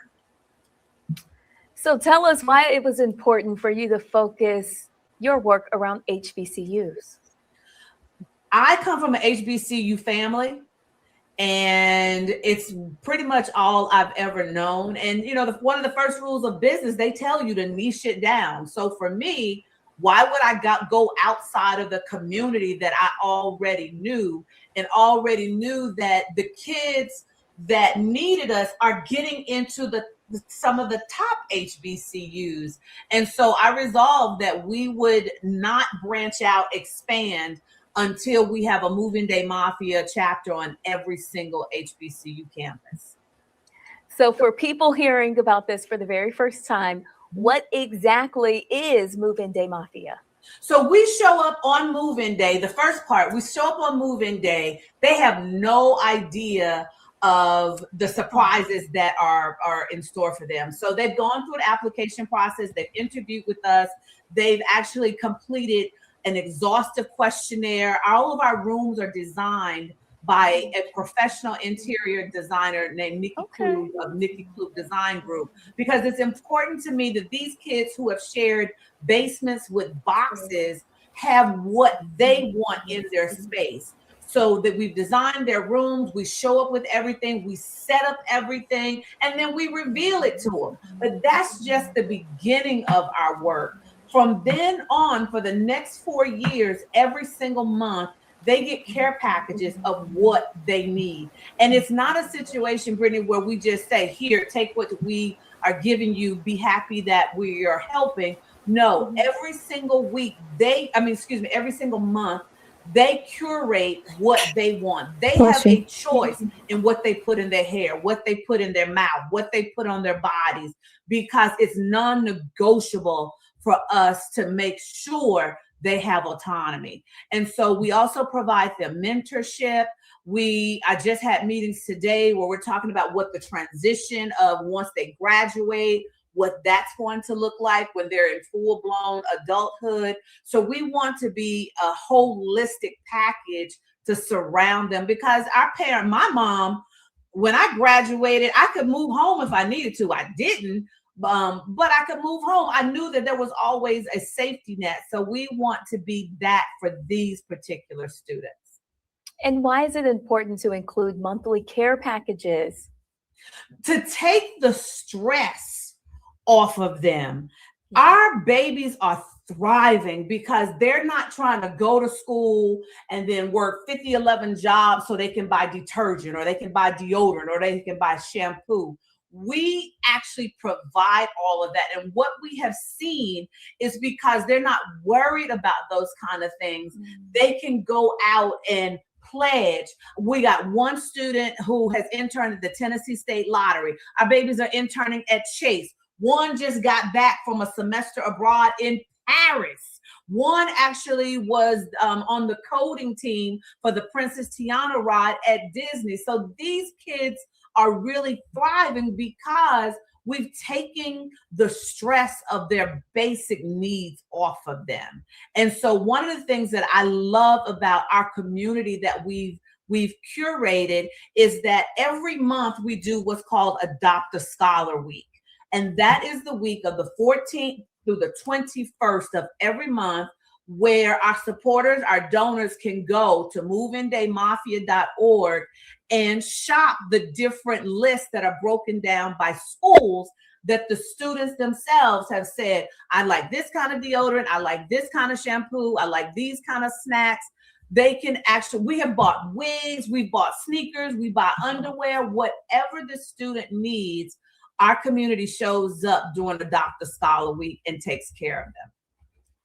Speaker 1: So tell us why it was important for you to focus your work around HBCUs.
Speaker 27: I come from an HBCU family, and it's pretty much all I've ever known. And, you know, one of the first rules of business, they tell you to niche it down. So for me, why would I go outside of the community that I already knew, and already knew that the kids that needed us are getting into some of the top HBCUs? And so I resolved that we would not branch out, expand, until we have a Move In Day Mafia chapter on every single HBCU campus.
Speaker 1: So for people hearing about this for the very first time, what exactly is Move In Day Mafia?
Speaker 27: So we show up on Move In Day. The first part, we show up on Move In Day. They have no idea of the surprises that are in store for them. So they've gone through an application process. They've interviewed with us. They've actually completed an exhaustive questionnaire. All of our rooms are designed by a professional interior designer named Nikki Klug of Nikki Klug Design Group, because it's important to me that these kids who have shared basements with boxes have what they want in their space. So that we've designed their rooms, we show up with everything, we set up everything, and then we reveal it to them. But that's just the beginning of our work. From then on, for the next 4 years, every single month, they get care packages of what they need. And it's not a situation, Brittany, where we just say, here, take what we are giving you, be happy that we are helping. No, every single week, every single month, they curate what they want. They have a choice in what they put in their hair, what they put in their mouth, what they put on their bodies, because it's non-negotiable for us to make sure they have autonomy. And so we also provide them mentorship. I just had meetings today where we're talking about what the transition of once they graduate, what that's going to look like when they're in full-blown adulthood. So we want to be a holistic package to surround them, because my mom, when I graduated, I could move home if I needed to. I didn't. But I could move home. I knew that there was always a safety net. So we want to be that for these particular students.
Speaker 1: And why is it important to include monthly care packages?
Speaker 27: To take the stress off of them. Our babies are thriving because they're not trying to go to school and then work 11 jobs so they can buy detergent, or they can buy deodorant, or they can buy shampoo. We actually provide all of that. And what we have seen is, because they're not worried about those kind of things, they can go out and pledge. We got one student who has interned at the Tennessee State Lottery. Our babies are interning at Chase. One just got back from a semester abroad in Paris. One actually was on the coding team for the Princess Tiana ride at Disney. So these kids are really thriving because we've taken the stress of their basic needs off of them. And so one of the things that I love about our community that we've curated is that every month we do what's called Adopt a Scholar Week. And that is the week of the 14th through the 21st of every month, where our supporters, our donors, can go to moveindayMafia.org and shop the different lists that are broken down by schools that the students themselves have said, I like this kind of deodorant, I like this kind of shampoo, I like these kind of snacks. They can actually, we have bought wigs, we bought sneakers, we buy underwear, whatever the student needs, our community shows up during Adopt a Scholar Week and takes care of them.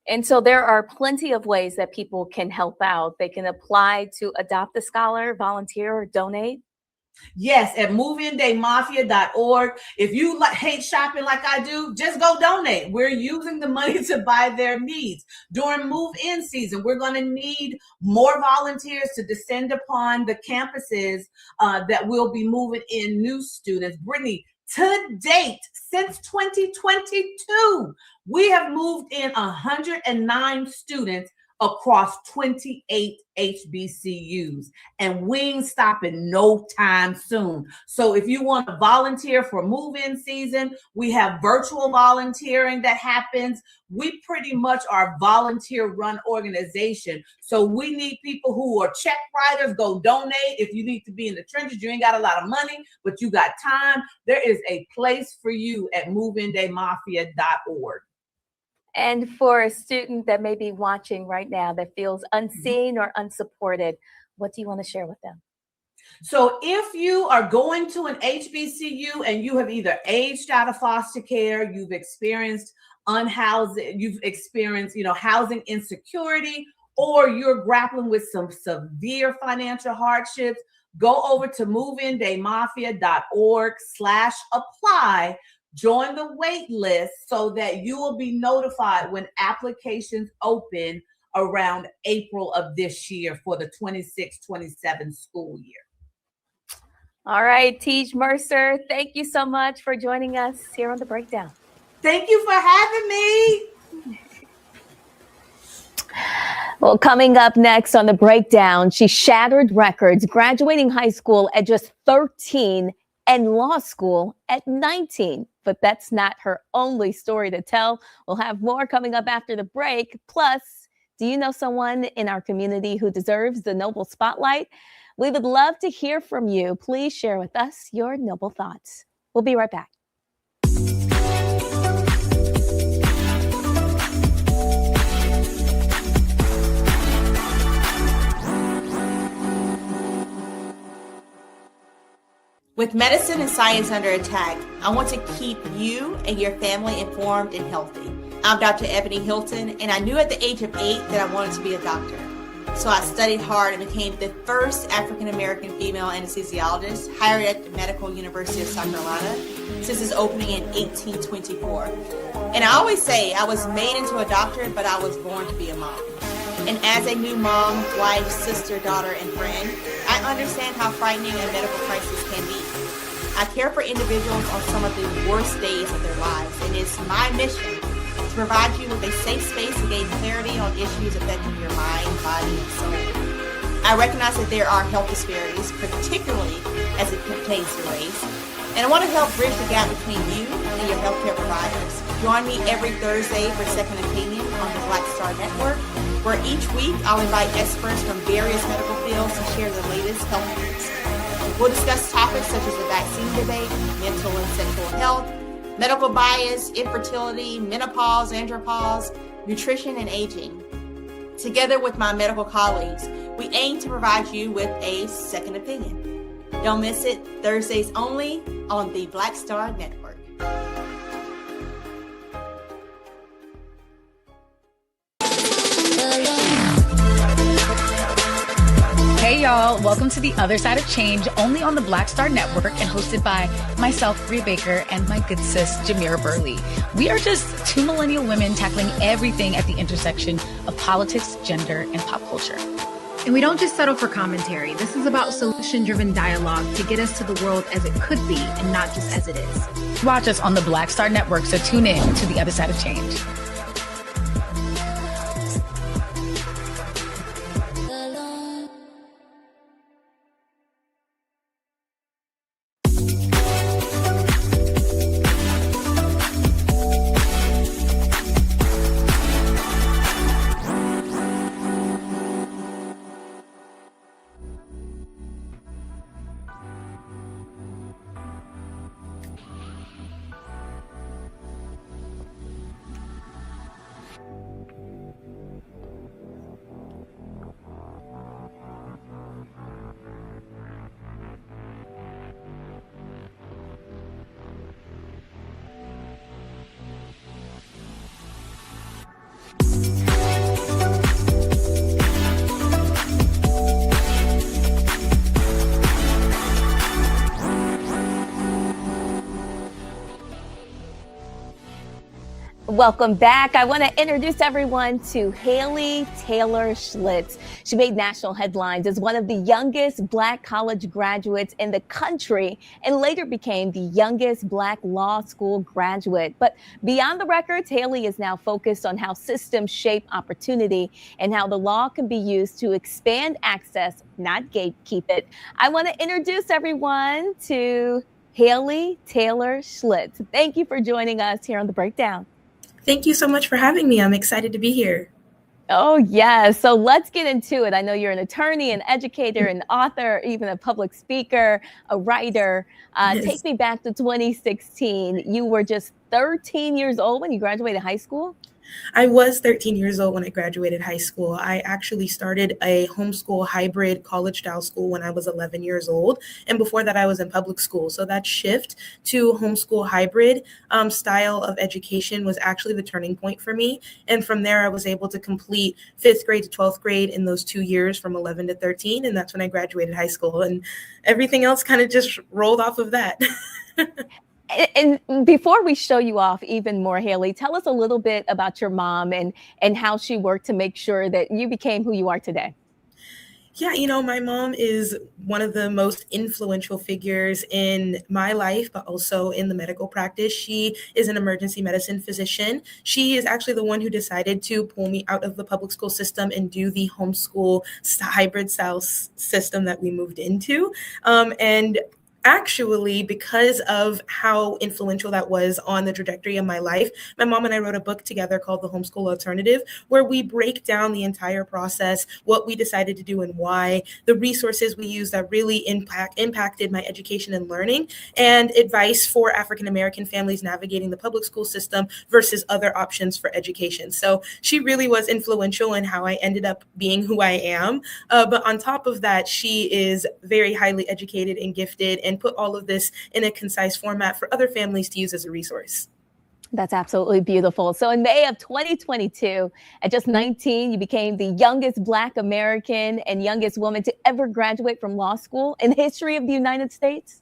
Speaker 1: And so there are plenty of ways that people can help out. They can apply to adopt a scholar, volunteer, or donate.
Speaker 27: Yes, at moveindayMafia.org. If you hate shopping like I do, just go donate. We're using the money to buy their needs. During move-in season, we're going to need more volunteers to descend upon the campuses that will be moving in new students. Brittany, to date, since 2022, we have moved in 109 students across 28 HBCUs, and we ain't stopping no time soon. So if you want to volunteer for move-in season, we have virtual volunteering that happens. We pretty much are a volunteer-run organization. So we need people who are check writers. Go donate. If you need to be in the trenches, you ain't got a lot of money, but you got time. There is a place for you at moveindayMafia.org.
Speaker 1: And for a student that may be watching right now that feels unseen or unsupported, what do you want to share with them?
Speaker 27: So if you are going to an HBCU and you have either aged out of foster care, you've experienced unhoused, you've experienced, housing insecurity, or you're grappling with some severe financial hardships, go over to moveindayMafia.org/apply. Join the wait list so that you will be notified when applications open around April of this year for the 26-27 school year.
Speaker 1: All right, Tej Mercer, thank you so much for joining us here on The Breakdown.
Speaker 27: Thank you for having me.
Speaker 1: Well, coming up next on The Breakdown, she shattered records, graduating high school at just 13 and law school at 19. But that's not her only story to tell. We'll have more coming up after the break. Plus, do you know someone in our community who deserves the Noble Spotlight? We would love to hear from you. Please share with us your noble thoughts. We'll be right back.
Speaker 2: With medicine and science under attack, I want to keep you and your family informed and healthy. I'm Dr. Ebony Hilton, and I knew at the age of 8 that I wanted to be a doctor. So I studied hard and became the first African-American female anesthesiologist hired at the Medical University of South Carolina since its opening in 1824. And I always say I was made into a doctor, but I was born to be a mom. And as a new mom, wife, sister, daughter, and friend, I understand how frightening a medical crisis can be. I care for individuals on some of the worst days of their lives, and it's my mission to provide you with a safe space to gain clarity on issues affecting your mind, body, and soul. I recognize that there are health disparities, particularly as it pertains to race, and I want to help bridge the gap between you and your healthcare providers. Join me every Thursday for Second Opinion on the Black Star Network, where each week I'll invite experts from various medical fields to share the latest health news. We'll discuss topics such as the vaccine debate, mental and sexual health, medical bias, infertility, menopause, andropause, nutrition, and aging. Together with my medical colleagues, we aim to provide you with a second opinion. Don't miss it, Thursdays only on the Black Star Network.
Speaker 21: Hey y'all, welcome to The Other Side of Change, only on the Black Star Network and hosted by myself, Bria Baker, and my good sis, Jamira Burley. We are just two millennial women tackling everything at the intersection of politics, gender, and pop culture.
Speaker 22: And we don't just settle for commentary. This is about solution-driven dialogue to get us to the world as it could be and not just as it is.
Speaker 21: Watch us on the Black Star Network, so tune in to The Other Side of Change.
Speaker 1: Welcome back. I want to introduce everyone to Haley Taylor Schlitz. She made national headlines as one of the youngest Black college graduates in the country and later became the youngest Black law school graduate. But beyond the records, Haley is now focused on how systems shape opportunity and how the law can be used to expand access, not gatekeep it. I want to introduce everyone to Haley Taylor Schlitz. Thank you for joining us here on The Breakdown.
Speaker 3: Thank you so much for having me. I'm excited to be here.
Speaker 1: Oh, yeah. So let's get into it. I know you're an attorney, an educator, an author, even a public speaker, a writer.
Speaker 3: Yes.
Speaker 1: Take me back to 2016. You were just 13 years old when you graduated high school?
Speaker 3: I was 13 years old when I graduated high school. I actually started a homeschool hybrid college style school when I was 11 years old. And before that, I was in public school. So that shift to homeschool hybrid style of education was actually the turning point for me. And from there, I was able to complete 5th grade to 12th grade in those 2 years from 11 to 13. And that's when I graduated high school. And everything else kind of just rolled off of that.
Speaker 1: And before we show you off even more, Haley, tell us a little bit about your mom and how she worked to make sure that you became who you are today.
Speaker 3: Yeah, my mom is one of the most influential figures in my life, but also in the medical practice. She is an emergency medicine physician. She is actually the one who decided to pull me out of the public school system and do the homeschool hybrid style system that we moved into. And actually, because of how influential that was on the trajectory of my life, my mom and I wrote a book together called The Homeschool Alternative, where we break down the entire process, what we decided to do and why, the resources we use that really impacted my education and learning, and advice for African-American families navigating the public school system versus other options for education. So she really was influential in how I ended up being who I am. But on top of that, she is very highly educated and gifted and put all of this in a concise format for other families to use as a resource.
Speaker 1: That's absolutely beautiful. So in May of 2022, at just 19, you became the youngest Black American and youngest woman to ever graduate from law school in the history of the United States.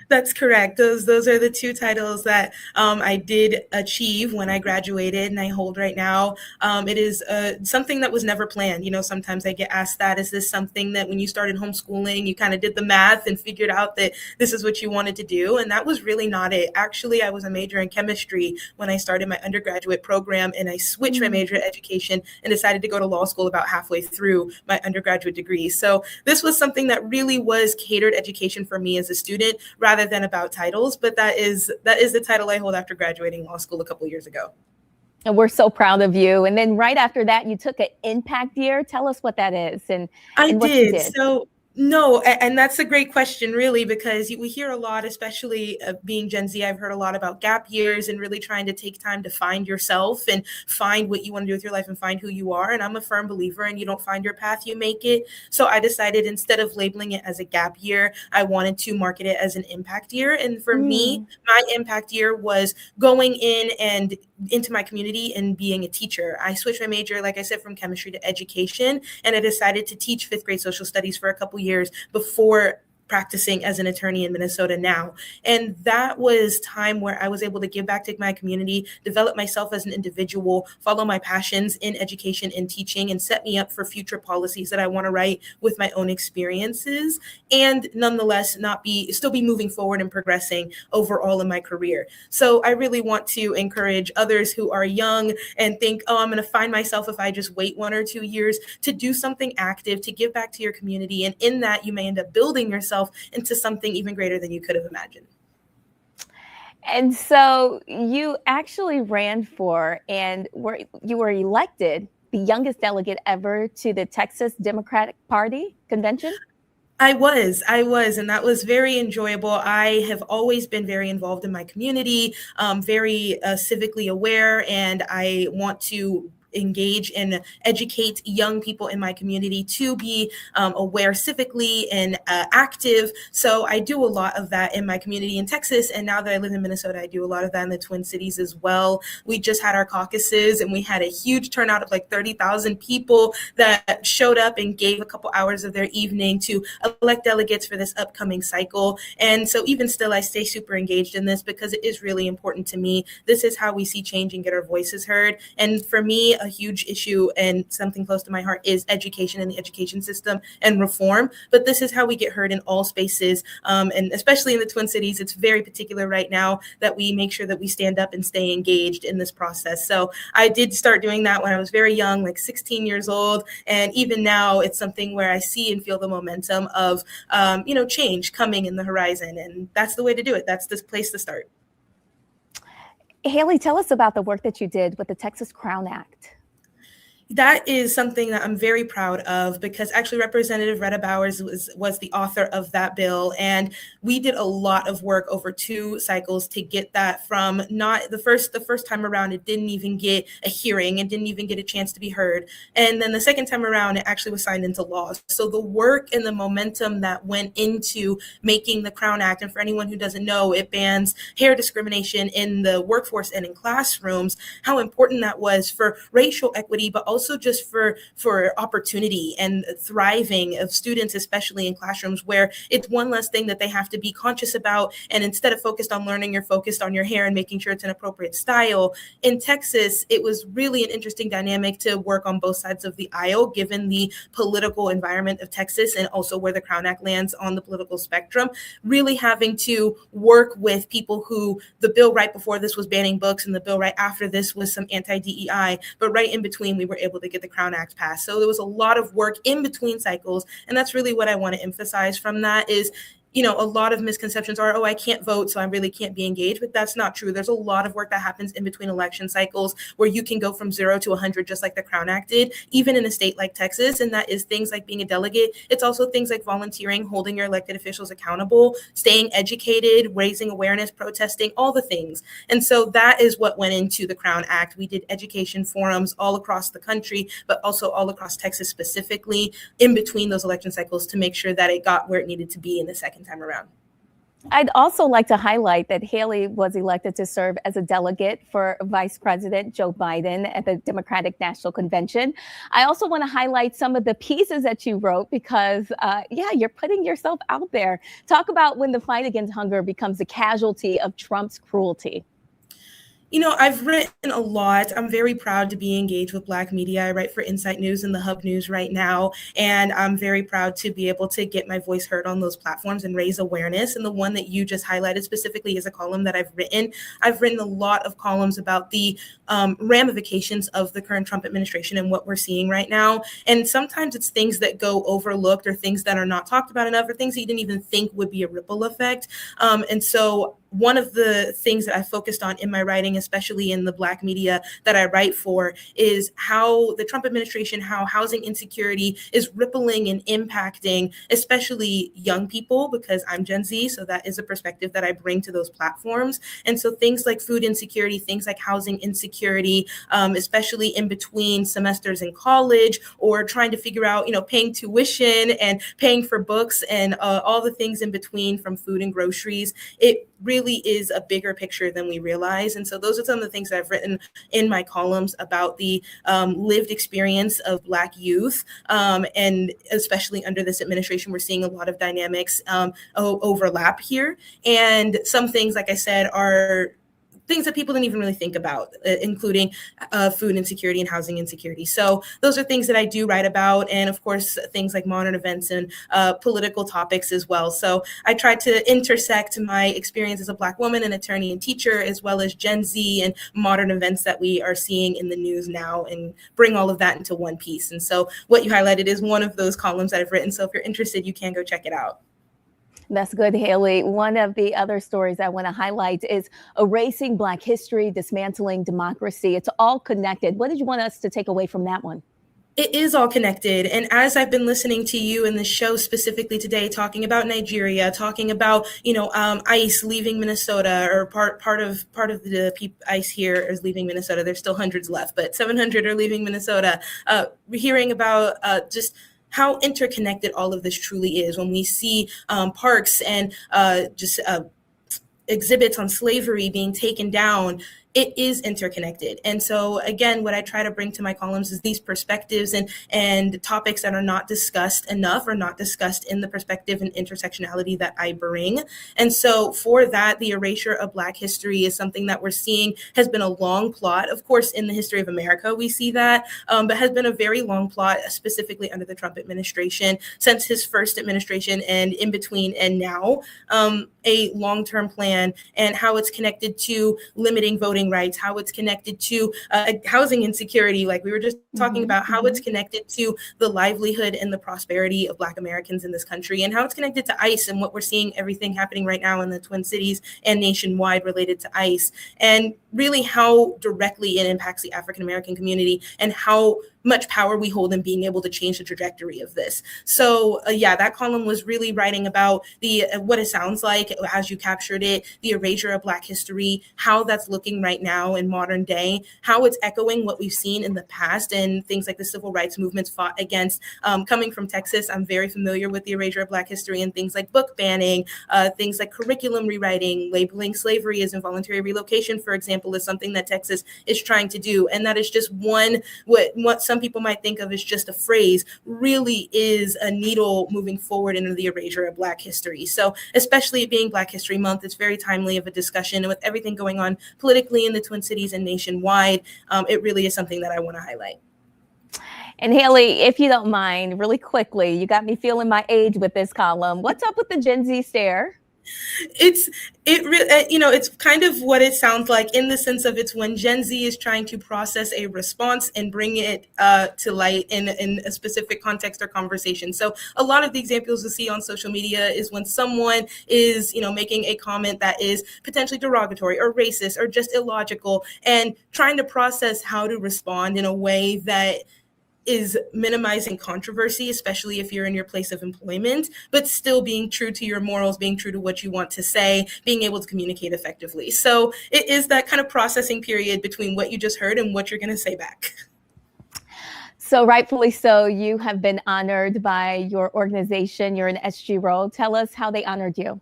Speaker 3: That's correct. Those are the two titles that I did achieve when I graduated and I hold right now. It is something that was never planned. Sometimes I get asked that, is this something that when you started homeschooling, you kind of did the math and figured out that this is what you wanted to do? And that was really not it. Actually, I was a major in chemistry when I started my undergraduate program, and I switched my major to education and decided to go to law school about halfway through my undergraduate degree. So this was something that really was catered education for me as a student, rather than about titles, but that is the title I hold after graduating law school a couple years ago.
Speaker 1: And we're so proud of you. And then right after that, you took an impact year. Tell us what that is and what you did.
Speaker 3: So no, and that's a great question, really, because we hear a lot, especially being Gen Z, I've heard a lot about gap years and really trying to take time to find yourself and find what you want to do with your life and find who you are. And I'm a firm believer in you don't find your path, you make it. So I decided, instead of labeling it as a gap year, I wanted to market it as an impact year. And for me, my impact year was going in and into my community and being a teacher. I switched my major, like I said, from chemistry to education, and I decided to teach 5th grade social studies for a couple years before practicing as an attorney in Minnesota now. And that was time where I was able to give back to my community, develop myself as an individual, follow my passions in education and teaching, and set me up for future policies that I want to write with my own experiences, and nonetheless still be moving forward and progressing overall in my career. So I really want to encourage others who are young and think, oh, I'm going to find myself if I just wait 1 or 2 years, to do something active, to give back to your community. And in that, you may end up building yourself into something even greater than you could have imagined.
Speaker 1: And so you actually ran for and you were elected the youngest delegate ever to the Texas Democratic Party convention.
Speaker 3: I was, and that was very enjoyable. I have always been very involved in my community, very civically aware, and I want to engage and educate young people in my community to be aware civically and active. So I do a lot of that in my community in Texas. And now that I live in Minnesota, I do a lot of that in the Twin Cities as well. We just had our caucuses and we had a huge turnout of like 30,000 people that showed up and gave a couple hours of their evening to elect delegates for this upcoming cycle. And so even still, I stay super engaged in this because it is really important to me. This is how we see change and get our voices heard. And for me, a huge issue and something close to my heart is education and the education system and reform. But this is how we get heard in all spaces. And especially in the Twin Cities, it's very particular right now that we make sure that we stand up and stay engaged in this process. So I did start doing that when I was very young, like 16 years old. And even now, it's something where I see and feel the momentum of, change coming in the horizon. And that's the way to do it. That's the place to start.
Speaker 1: Haley, tell us about the work that you did with the Texas Crown Act.
Speaker 3: That is something that I'm very proud of because actually Representative Retta Bowers was the author of that bill. And we did a lot of work over 2 cycles to get that from not the first time around, it didn't even get a hearing and didn't even get a chance to be heard. And then the second time around, it actually was signed into law. So the work and the momentum that went into making the Crown Act, and for anyone who doesn't know, it bans hair discrimination in the workforce and in classrooms, how important that was for racial equity, but also just for opportunity and thriving of students, especially in classrooms where it's one less thing that they have to be conscious about. And instead of focused on learning, you're focused on your hair and making sure it's an appropriate style. In Texas, it was really an interesting dynamic to work on both sides of the aisle, given the political environment of Texas and also where the Crown Act lands on the political spectrum, really having to work with people who the bill right before this was banning books and the bill right after this was some anti-DEI, but right in between, we were able to get the Crown Act passed. So there was a lot of work in between cycles. And that's really what I want to emphasize from that is, a lot of misconceptions are, I can't vote, so I really can't be engaged. But that's not true. There's a lot of work that happens in between election cycles where you can go from 0 to 100, just like the Crown Act did, even in a state like Texas. And that is things like being a delegate. It's also things like volunteering, holding your elected officials accountable, staying educated, raising awareness, protesting, all the things. And so that is what went into the Crown Act. We did education forums all across the country, but also all across Texas specifically in between those election cycles to make sure that it got where it needed to be in the second time around.
Speaker 1: I'd also like to highlight that Haley was elected to serve as a delegate for Vice President Joe Biden at the Democratic National Convention. I also want to highlight some of the pieces that you wrote because, you're putting yourself out there. Talk about when the fight against hunger becomes a casualty of Trump's cruelty.
Speaker 3: I've written a lot. I'm very proud to be engaged with Black media. I write for Insight News and the Hub News right now, and I'm very proud to be able to get my voice heard on those platforms and raise awareness. And the one that you just highlighted specifically is a column that I've written. I've written a lot of columns about the ramifications of the current Trump administration and what we're seeing right now. And sometimes it's things that go overlooked or things that are not talked about enough or things that you didn't even think would be a ripple effect. And so one of the things that I focused on in my writing, especially in the Black media that I write for, is how the Trump administration, how housing insecurity is rippling and impacting, especially young people, because I'm Gen Z. So that is a perspective that I bring to those platforms. And so things like food insecurity, things like housing insecurity, especially in between semesters in college or trying to figure out, paying tuition and paying for books and all the things in between from food and groceries. It really is a bigger picture than we realize. And so those are some of the things that I've written in my columns about the lived experience of Black youth. And especially under this administration, we're seeing a lot of dynamics overlap here. And some things, like I said, are things that people didn't even really think about, including food insecurity and housing insecurity. So those are things that I do write about. And of course, things like modern events and political topics as well. So I try to intersect my experience as a Black woman, an attorney and teacher, as well as Gen Z and modern events that we are seeing in the news now and bring all of that into one piece. And so what you highlighted is one of those columns that I've written. So if you're interested, you can go check it out.
Speaker 1: That's good, Haley. One of the other stories I want to highlight is erasing Black history, dismantling democracy. It's all connected. What did you want us to take away from that one?
Speaker 3: It is all connected. And as I've been listening to you in the show specifically today, talking about Nigeria, talking about, ICE leaving Minnesota, or part of the ICE here is leaving Minnesota. There's still hundreds left, but 700 are leaving Minnesota. Hearing about just how interconnected all of this truly is when we see parks and exhibits on slavery being taken down. It is interconnected. And so again, what I try to bring to my columns is these perspectives and topics that are not discussed enough, or not discussed in the perspective and intersectionality that I bring. And so for that, the erasure of Black history is something that we're seeing has been a long plot. Of course, in the history of America, we see that, but has been a very long plot, specifically under the Trump administration, since his first administration and in between and now, a long-term plan, and how it's connected to limiting voting rights, how it's connected to housing insecurity, like we were just talking about, how it's connected to the livelihood and the prosperity of Black Americans in this country, and how it's connected to ICE and what we're seeing, everything happening right now in the Twin Cities and nationwide related to ICE, and really how directly it impacts the African American community and how much power we hold in being able to change the trajectory of this. So that column was really writing about the what it sounds like, as you captured it, the erasure of Black history, how that's looking right now in modern day, how it's echoing what we've seen in the past and things like the civil rights movements fought against. Coming from Texas, I'm very familiar with the erasure of Black history and things like book banning, things like curriculum rewriting, labeling slavery as involuntary relocation, for example, is something that Texas is trying to do. And that is just what some people might think of as just a phrase, really is a needle moving forward into the erasure of Black history. So especially it being Black History Month, it's very timely of a discussion. And with everything going on politically in the Twin Cities and nationwide, it really is something that I want to highlight.
Speaker 1: And Haley, if you don't mind, really quickly, you got me feeling my age with this column. What's up with the Gen Z stare?
Speaker 3: It's kind of what it sounds like, in the sense of it's when Gen Z is trying to process a response and bring it to light in a specific context or conversation. So a lot of the examples we see on social media is when someone is, making a comment that is potentially derogatory or racist or just illogical, and trying to process how to respond in a way that is minimizing controversy, especially if you're in your place of employment, but still being true to your morals, being true to what you want to say, being able to communicate effectively. So it is that kind of processing period between what you just heard and what you're going to say back.
Speaker 1: So rightfully so, you have been honored by your organization. You're an SG role. Tell us how they honored you.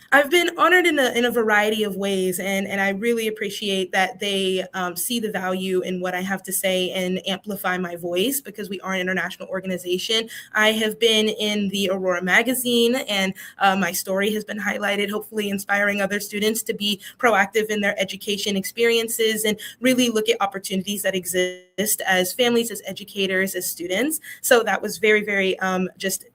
Speaker 3: I've been honored in a variety of ways, and I really appreciate that they see the value in what I have to say and amplify my voice, because we are an international organization. I have been in the Aurora magazine, and my story has been highlighted, hopefully inspiring other students to be proactive in their education experiences and really look at opportunities that exist as families, as educators, as students. So that was very, very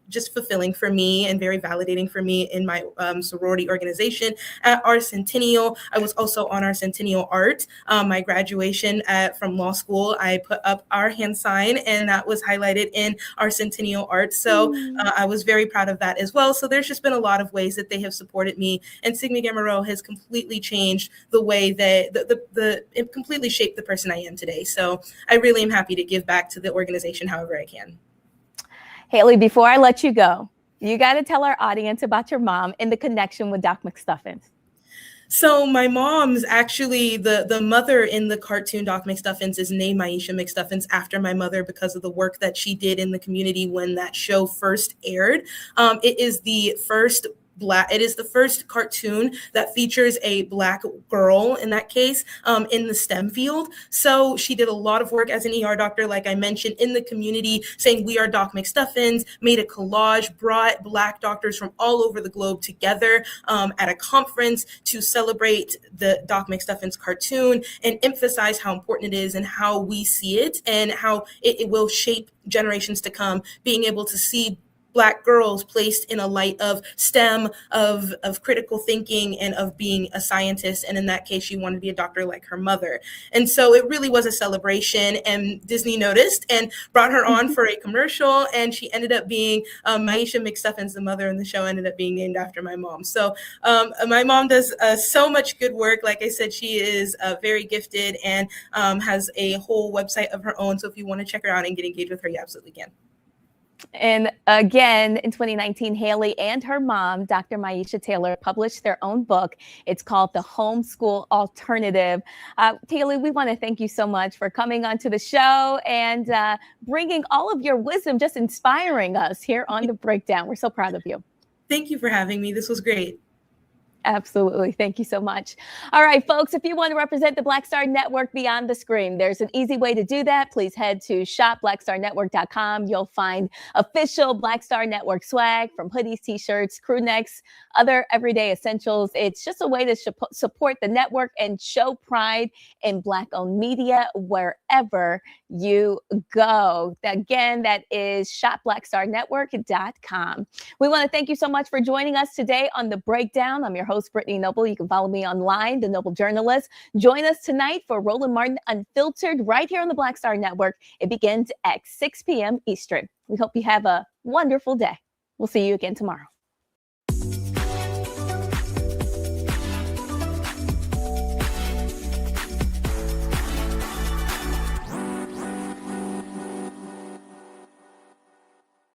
Speaker 3: just fulfilling for me and very validating for me in my sorority organization. At our centennial, I was also on our centennial art. My graduation from law school, I put up our hand sign, and that was highlighted in our centennial art. So I was very proud of that as well. So there's just been a lot of ways that they have supported me, and Sigma Gamma Rho has completely changed the way that it completely shaped the person I am today. So I really am happy to give back to the organization however I can.
Speaker 1: Haley, before I let you go, you got to tell our audience about your mom and the connection with Doc McStuffins.
Speaker 3: So my mom's actually the mother in the cartoon Doc McStuffins is named Maisha McStuffins after my mother because of the work that she did in the community when that show first aired. It is the first cartoon that features a Black girl, in that case, in the STEM field. So she did a lot of work as an ER doctor, like I mentioned, in the community, saying we are Doc McStuffins, made a collage, brought Black doctors from all over the globe together at a conference to celebrate the Doc McStuffins cartoon and emphasize how important it is and how we see it and how it will shape generations to come, being able to see Black girls placed in a light of STEM, of critical thinking, and of being a scientist. And in that case, she wanted to be a doctor like her mother. And so it really was a celebration, and Disney noticed and brought her on for a commercial, and she ended up being Maisha McStuffins, the mother in the show, ended up being named after my mom. So my mom does so much good work. Like I said, she is very gifted and has a whole website of her own. So if you want to check her out and get engaged with her, you absolutely can.
Speaker 1: And again, in 2019, Haley and her mom, Dr. Maisha Taylor, published their own book. It's called The Homeschool Alternative. Haley, we want to thank you so much for coming onto the show and bringing all of your wisdom, just inspiring us here on The Breakdown. We're so proud of you.
Speaker 3: Thank you for having me. This was great.
Speaker 1: Absolutely. Thank you so much. All right, folks, if you want to represent the Black Star Network beyond the screen, there's an easy way to do that. Please head to shopblackstarnetwork.com. You'll find official Black Star Network swag from hoodies, t-shirts, crew necks, other everyday essentials. It's just a way to support the network and show pride in Black-owned media wherever you go. Again, that is shopblackstarnetwork.com. We want to thank you so much for joining us today on The Breakdown. I'm your host, Brittany Noble. You can follow me online, The Noble Journalist. Join us tonight for Roland Martin Unfiltered right here on the Black Star Network. It begins at 6 p.m. Eastern. We hope you have a wonderful day. We'll see you again tomorrow.